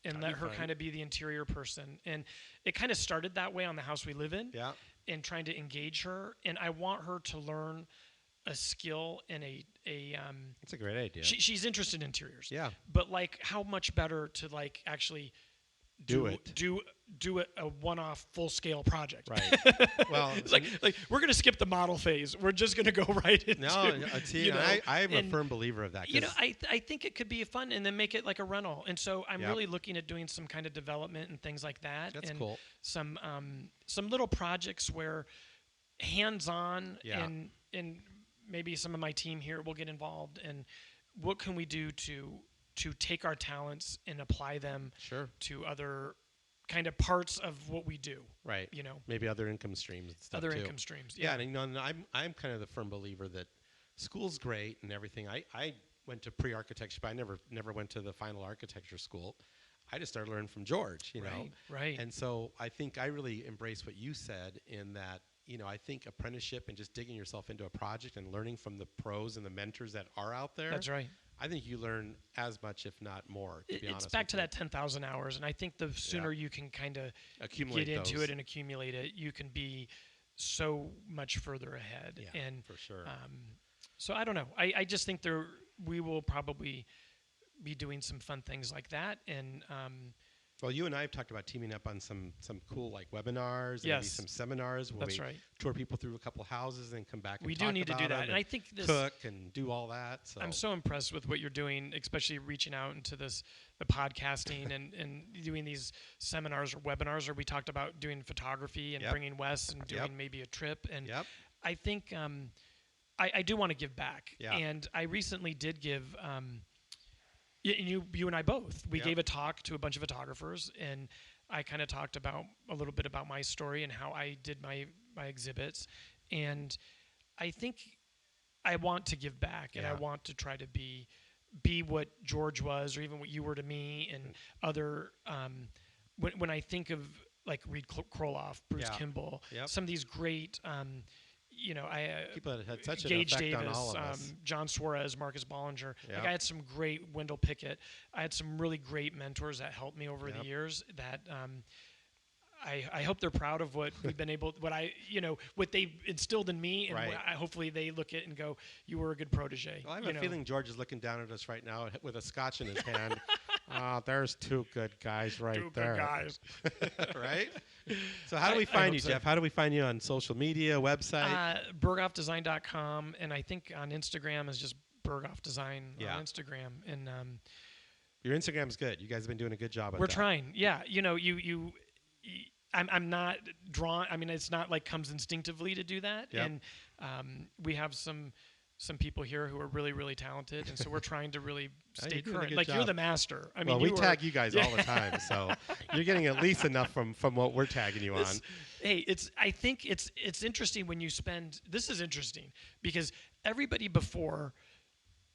And let her kind of be the interior person. And it kind of started that way on the house we live in. Yeah. And trying to engage her. And I want her to learn a skill and That's a great idea. She's interested in interiors. Yeah. But like how much better to like actually do a one-off full-scale project. Right. Well, it's like we're going to skip the model phase. We're just going to go right into. No, I'm a firm believer of that. You know, I think it could be fun, and then make it like a rental. And so I'm really looking at doing some kind of development and things like that. That's and cool. Some little projects where hands-on and maybe some of my team here will get involved. And what can we do to take our talents and apply them to other kind of parts of what we do. Right. You know, maybe other income streams and stuff income streams. Yeah. And, you know, and I'm kind of the firm believer that school's great and everything. I went to pre-architecture, but I never went to the final architecture school. I just started learning from George, you know. Right. And so I think I really embrace what you said in that, you know, I think apprenticeship and just digging yourself into a project and learning from the pros and the mentors that are out there. That's right. I think you learn as much, if not more, to be honest. It's back to that 10,000 hours, and I think the sooner you can kind of get into it and accumulate it, you can be so much further ahead. Yeah, and for sure. So I don't know. I just think we will probably be doing some fun things like that, and well, you and I have talked about teaming up on some cool like webinars and maybe some seminars where we tour people through a couple houses and come back and talk about them. We do need to do that. And I think cook and do all that. So I'm so impressed with what you're doing, especially reaching out into the podcasting and doing these seminars or webinars, or we talked about doing photography and bringing Wes and doing maybe a trip. And I think I do want to give back. Yeah. And I recently did give you and I both. We gave a talk to a bunch of photographers, and I kind of talked about a little bit about my story and how I did my exhibits. And I think I want to give back, and I want to try to be what George was, or even what you were to me, and other. When I think of like Reed Kroloff, Bruce Kimball, some of these great. You know, people that had such Gage an effect Davis, on all of us. John Suarez, Marcus Bollinger. Like I had some great Wendell Pickett. I had some really great mentors that helped me over the years. That I hope they're proud of what we've been able, what they've instilled in me, and Right. hopefully they look at it and go, "You were a good protege." Well, I have a feeling George is looking down at us right now with a scotch in his hand. There's two good guys right there. Two good guys. Right? So how do we find you, Jeff? How do we find you on social media, website? Berghoffdesign.com, and I think on Instagram is just Berghoff Design on Instagram. And your Instagram's good. You guys have been doing a good job of that. We're trying. Yeah. I'm not drawn. I mean, it's not like comes instinctively to do that. Yep. And we have some people here who are really, really talented, and so we're trying to really stay current. Like, you're the master. I mean, we tag you guys all the time, so you're getting at least enough from what we're tagging you on. I think it's interesting when you spend. This is interesting because everybody before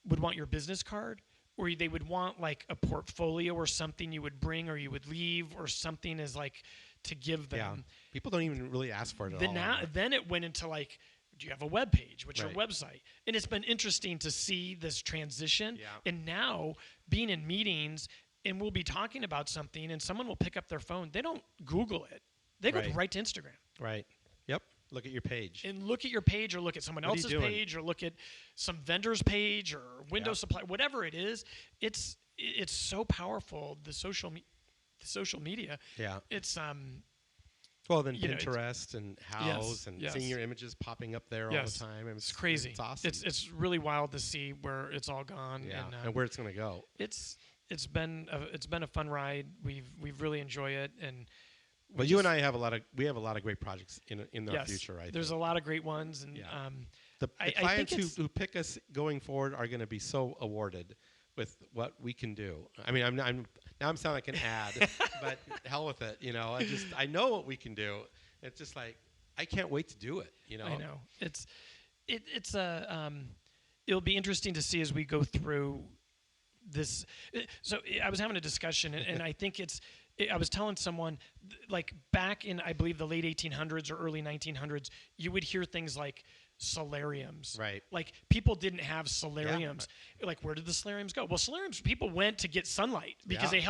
would want your business card, or they would want like a portfolio or something you would bring or you would leave or something as like to give them. Yeah. People don't even really ask for it at all. Then it went into like, do you have a web page? What's Right. your website? And it's been interesting to see this transition. Yeah. And now being in meetings and we'll be talking about something and someone will pick up their phone. They don't Google it. They go Right. right to Instagram. Right. Yep. Look at your page. And look at your page or look at someone else's page or look at some vendor's page or window supply, whatever it is. It's so powerful, the social media. Yeah. It's Well, then Pinterest and House and yes. seeing your images popping up there all the time. It's crazy. It's awesome. It's really wild to see where it's all gone. Yeah, and where it's going to go. It's been a fun ride. We've really enjoyed it, and But you and I have a lot of great projects in the future, right? There's a lot of great ones, and the clients who pick us going forward are going to be so awarded with what we can do. I mean, I'm sounding like an ad, but hell with it. I know what we can do. It's just like I can't wait to do it. I know it'll be interesting to see as we go through this. So I was having a discussion, and I think I was telling someone, like back in, I believe, the late 1800s or early 1900s, you would hear things like solariums. Right. Like people didn't have solariums. Yeah. Like, where did the solariums go? Well, solariums, people went to get sunlight because they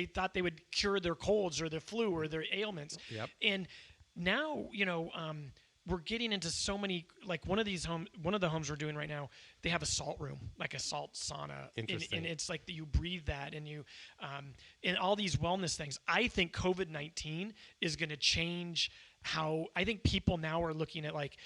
thought they would cure their colds or their flu or their ailments. Yep. And now, we're getting into so many, like one of the homes we're doing right now, they have a salt room, like a salt sauna. Interesting. And it's like you breathe that and you, and all these wellness things. I think COVID-19 is going to change how, I think people now are looking at like,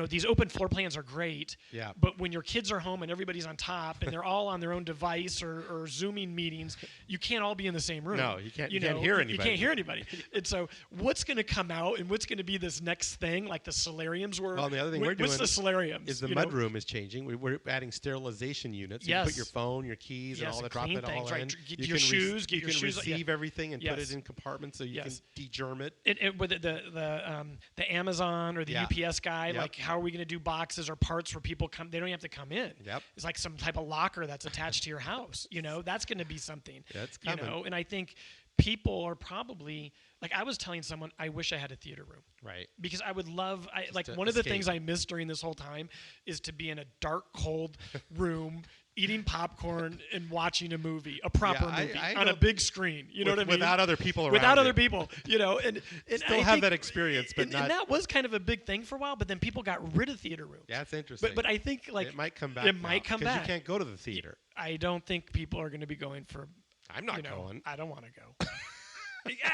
these open floor plans are great, but when your kids are home and everybody's on top and they're all on their own device or Zooming meetings, you can't all be in the same room. No, you can't hear anybody. You can't hear anybody. And so what's going to come out and what's going to be this next thing, like the solariums were? Well, the other thing we're doing the solariums? Is the mudroom is changing. We're adding sterilization units. You can put your phone, your keys, and all that, drop it all in. Get your shoes. You can receive everything and put it in compartments so you can de-germ it. And with the Amazon or the UPS guy, like how are we going to do boxes or parts where people come? They don't even have to come in. Yep. It's like some type of locker that's attached to your house. That's going to be something. That's coming. And I think people are probably like, I was telling someone, I wish I had a theater room. Right. Because I would love, one of the things I miss during this whole time is to be in a dark, cold room eating popcorn and watching a movie, a proper movie on a big screen. You know what I mean? Without other people around. Without other people, and still have that experience, but not. And that was kind of a big thing for a while, but then people got rid of theater rooms. Yeah, that's interesting. But I think like it might come back. It might come back because you can't go to the theater. I don't think people are going to be going for. I'm not going. I don't want to go.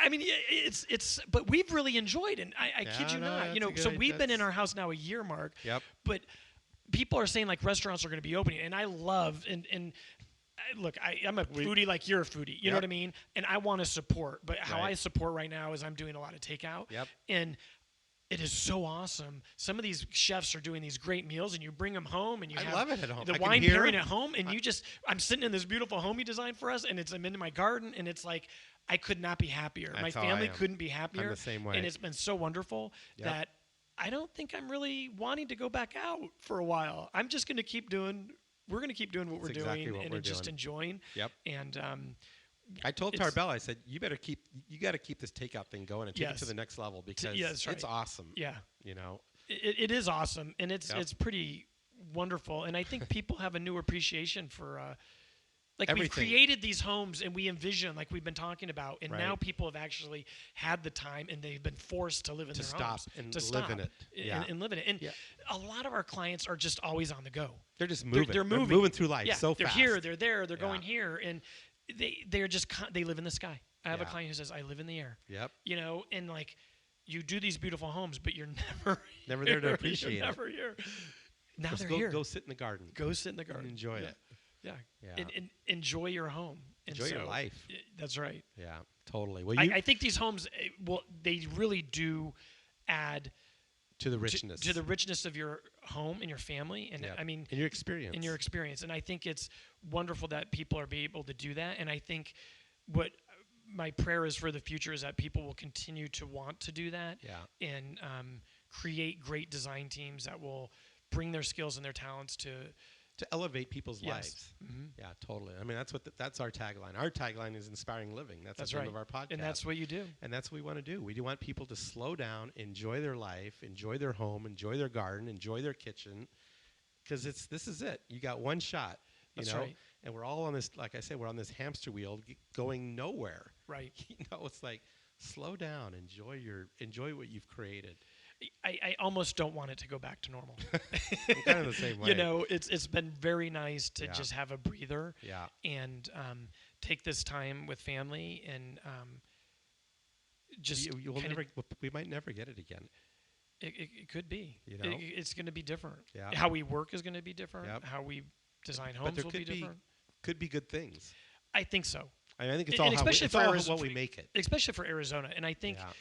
I mean, but we've really enjoyed, and I kid you not. So we've been in our house now a year, Mark. Yep. But people are saying like restaurants are going to be opening, and I love and look, I'm a foodie like you're a foodie. You know what I mean? And I want to support, but how I support right now is I'm doing a lot of takeout. Yep. And it is so awesome. Some of these chefs are doing these great meals, and you bring them home, and you have love it at home. the wine pairing at home, and I'm sitting in this beautiful home you designed for us, and I'm in my garden, and it's like I could not be happier. That's my how family I am. couldn't be happier. I'm the same way. And it's been so wonderful that I don't think I'm really wanting to go back out for a while. I'm just going to keep doing. We're going to keep doing what we're doing and just enjoying. Yep. And I told Tarbell, I said, you got to keep this takeout thing going and take it to the next level because it's awesome. Yeah. It is awesome, and it's pretty wonderful. And I think people have a new appreciation for Like everything. we've created these homes and we envision, like we've been talking about, and now Right. people have actually had the time and they've been forced to live in To their stop homes. and to live stop in it. Yeah. and live in it. And Yeah. a lot of our clients are just always on the go. They're just moving. They're moving. Through life Yeah, so they're fast. here, they're there, they're Yeah. going here, and they're just they live in the sky. I have a Yeah. client who says, "I live in the air." Yep. You know, and like you do these beautiful homes, but you're never Never there to here. appreciate You're it. never here. Now Just they're here. go sit in the garden. Go sit in the garden. And enjoy Yeah. it. Yeah. Yeah. And enjoy your home. And Enjoy your so, life. That's right. Yeah, totally. Well, I think these homes, they really do add to the richness. to the richness of your home and your family. And Yep. I mean, in your experience. in your experience. And I think it's wonderful that people are be able to do that. And I think what my prayer is for the future is that people will continue to want to do that. Yeah. And create great design teams that will bring their skills and their talents to elevate people's Yes. lives. Mm-hmm. Yeah, totally. I mean, that's our tagline. Our tagline is inspiring living. That's the name right. of our podcast. And that's what you do. And that's what we want to do. We do want people to slow down, enjoy their life, enjoy their home, enjoy their garden, enjoy their kitchen, because this is it. You got one shot, That's know. right. And we're all on this, like I said, we're on this hamster wheel going nowhere. Right. It's like slow down, enjoy what you've created. I almost don't want it to go back to normal. I'm kind of the same way. You know, it's been very nice to Yeah. just have a breather Yeah. and take this time with family and just We might never get it again. it could be. You know? It's going to be different. Yeah. How we work is going to be different. Yep. How we design But homes there will be different. could be good things. I think so. I mean, I think it's And all especially for Arizona- what we make it. Especially for Arizona. And I think Yeah.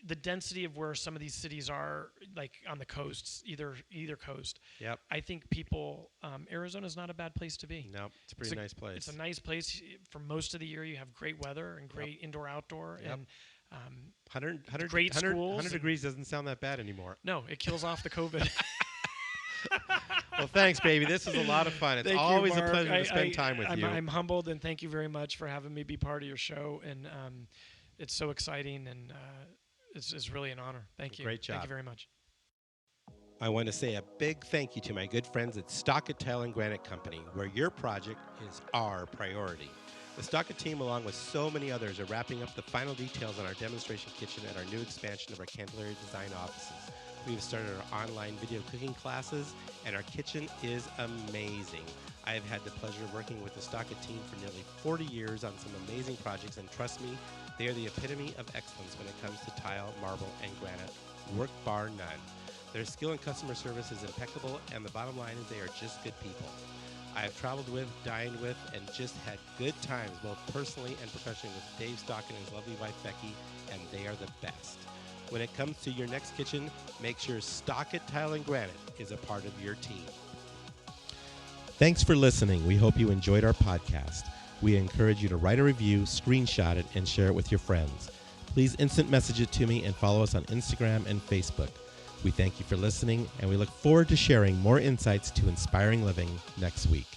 the density of where some of these cities are, like on the coasts, either coast. Yep. I think people, Arizona's not a bad place to be. No, it's a pretty nice place. It's a nice place. For most of the year, you have great weather and great indoor-outdoor. Yep. And 100 great schools 100 and- degrees doesn't sound that bad anymore. no, it kills off the COVID. Well, thanks, baby. This was a lot of fun. It's Thank you, always Mark. a pleasure to spend time with you. I'm humbled, and thank you very much for having me be part of your show. And it's so exciting, and it's really an honor. Thank you. Great job. Thank you very much. I want to say a big thank you to my good friends at Stockett Tile and Granite Company, where your project is our priority. The Stockett team, along with so many others, are wrapping up the final details on our demonstration kitchen at our new expansion of our Candelaria design offices. We've started our online video cooking classes, and our kitchen is amazing. I have had the pleasure of working with the Stockett team for nearly 40 years on some amazing projects, and trust me, they are the epitome of excellence when it comes to tile, marble, and granite. Work bar none. Their skill and customer service is impeccable, and the bottom line is they are just good people. I have traveled with, dined with, and just had good times, both personally and professionally, with Dave Stockett and his lovely wife, Becky, and they are the best. When it comes to your next kitchen, make sure Stockett Tile and Granite is a part of your team. Thanks for listening. We hope you enjoyed our podcast. We encourage you to write a review, screenshot it, and share it with your friends. Please instant message it to me and follow us on Instagram and Facebook. We thank you for listening, and we look forward to sharing more insights to inspiring living next week.